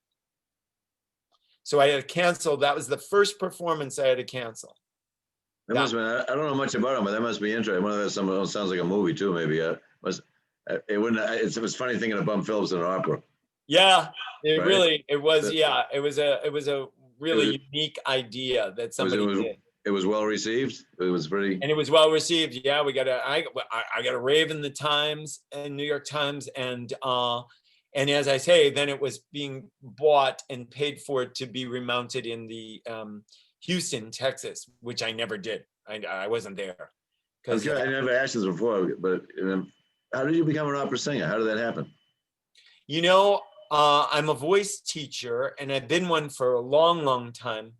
So I had to cancel. That was the first performance I had to cancel. That must have been, I don't know much about it, but that must be interesting. One of those sounds like a movie too, maybe. It was funny thinking of Bum Phillips in an opera. Yeah, it was. Yeah, it was a really unique idea that somebody did. It was well received. It was pretty. And it was well received. Yeah, I got a rave in the Times and New York Times, and And as I say, then it was being bought and paid for to be remounted in the Houston, Texas, which I never did. I wasn't there. Okay, I never asked this before, but how did you become an opera singer? How did that happen? You know, I'm a voice teacher, and I've been one for a long, long time.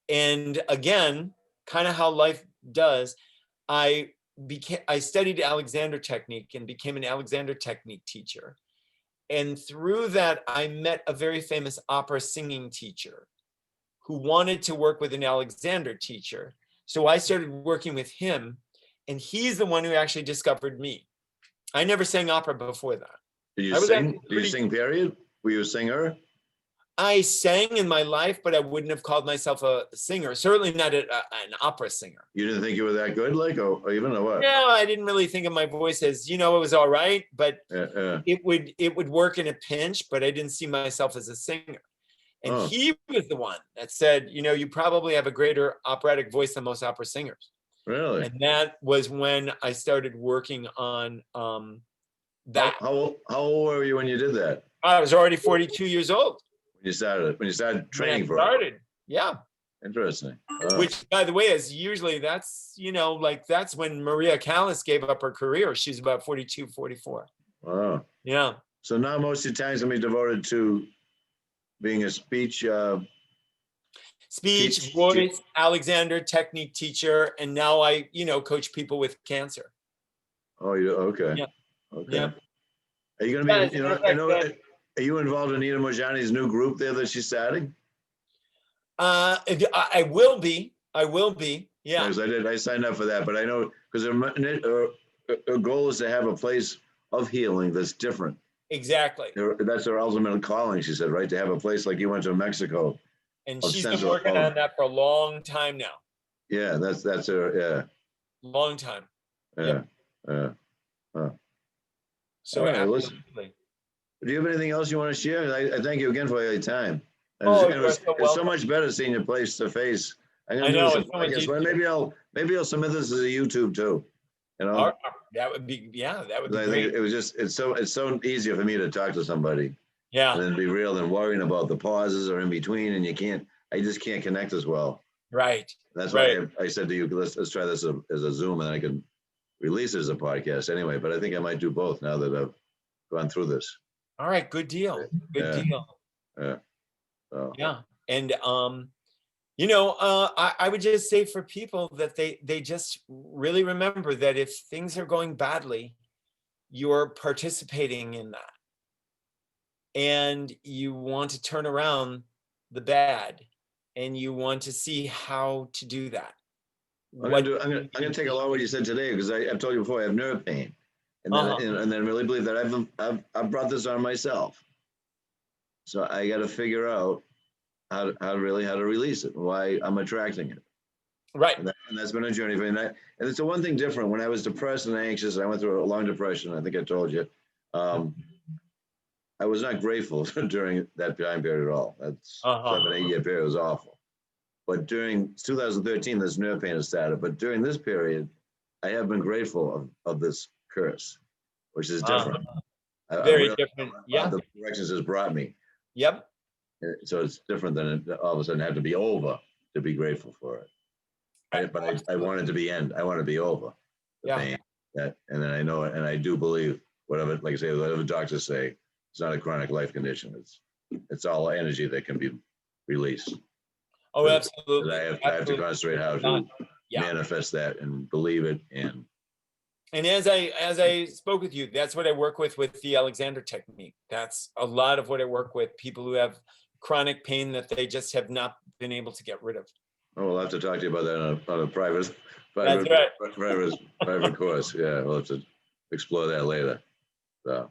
And again, kind of how life does, I studied Alexander technique and became an Alexander technique teacher. And through that, I met a very famous opera singing teacher who wanted to work with an Alexander teacher. So I started working with him, and he's the one who actually discovered me. I never sang opera before that. Did you sing? Did you sing, period? Were you a singer? I sang in my life, but I wouldn't have called myself a singer. Certainly not an opera singer. You didn't think you were that good, like, or even or what? No, I didn't really think of my voice as, it was all right, but it would work in a pinch, but I didn't see myself as a singer. And he was the one that said, you probably have a greater operatic voice than most opera singers. Really? And that was when I started working on that. How old were you when you did that? I was already 42 years old. When you started training for it. Yeah. Interesting. Which, by the way, is usually that's when Maria Callas gave up her career. She's about 42, 44. Wow. Yeah. So now most of your time's gonna be devoted to being a speech voice, Alexander technique teacher, and now I, coach people with cancer. Oh, you okay? Yeah. Okay. Yeah. Are you gonna be? Are you involved in Nina Mojani's new group there that she's starting? I will be. Yeah. Because I signed up for that, but I know because her goal is to have a place of healing that's different. Exactly. That's her ultimate calling, she said, right? To have a place like you went to Mexico. And she's been working on that for a long time now. Yeah, that's her. Yeah. Long time. Yeah. Yep. So right, listen. Do you have anything else you want to share? I thank you again for your time. It's so much better seeing you face to face. I know. Maybe I'll submit this as a YouTube too. That would be great. It's so easier for me to talk to somebody. Yeah. And then be real than worrying about the pauses or in between, and I just can't connect as well. Right. That's why I said to you, let's try this as a Zoom, and then I can release it as a podcast anyway. But I think I might do both now that I've gone through this. All right, good deal. Good deal. Yeah. Yeah. And I would just say for people that they just really remember that if things are going badly, you're participating in that. And you want to turn around the bad, and you want to see how to do that. I'm going to take a lot of what you said today, because I've told you before I have nerve pain, and then really believe that I've brought this on myself. So I got to figure out how to release it, why I'm attracting it. Right. And that's been a journey for me. And it's the one thing different. When I was depressed and anxious, I went through a long depression. I think I told you. I was not grateful during that time period at all. That's 7-8 year period was awful. But during 2013, this nerve pain has started. But during this period, I have been grateful of this curse, which is different. Very different. Yeah. The directions has brought me. Yep. So it's different than all of a sudden have to be over to be grateful for it. But I want it to be end. I want to be over the pain. And then I know it, and I do believe whatever, like I say, whatever doctors say, it's not a chronic life condition. It's all energy that can be released. Oh, absolutely. I have to concentrate how to manifest that and believe it. And as I spoke with you, that's what I work with the Alexander technique. That's a lot of what I work with, people who have chronic pain that they just have not been able to get rid of. Oh, we'll have to talk to you about that on a private course. Yeah, we'll have to explore that later. So, all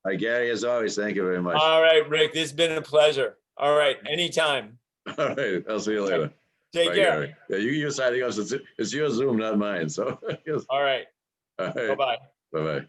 right, Gary, as always, thank you very much. All right, Rick, this has been a pleasure. All right, anytime. All right, I'll see you later. Take Bye, care. Gary. Yeah, you can sign us. It's your Zoom, not mine. So. All right. All right. Bye-bye. Bye-bye.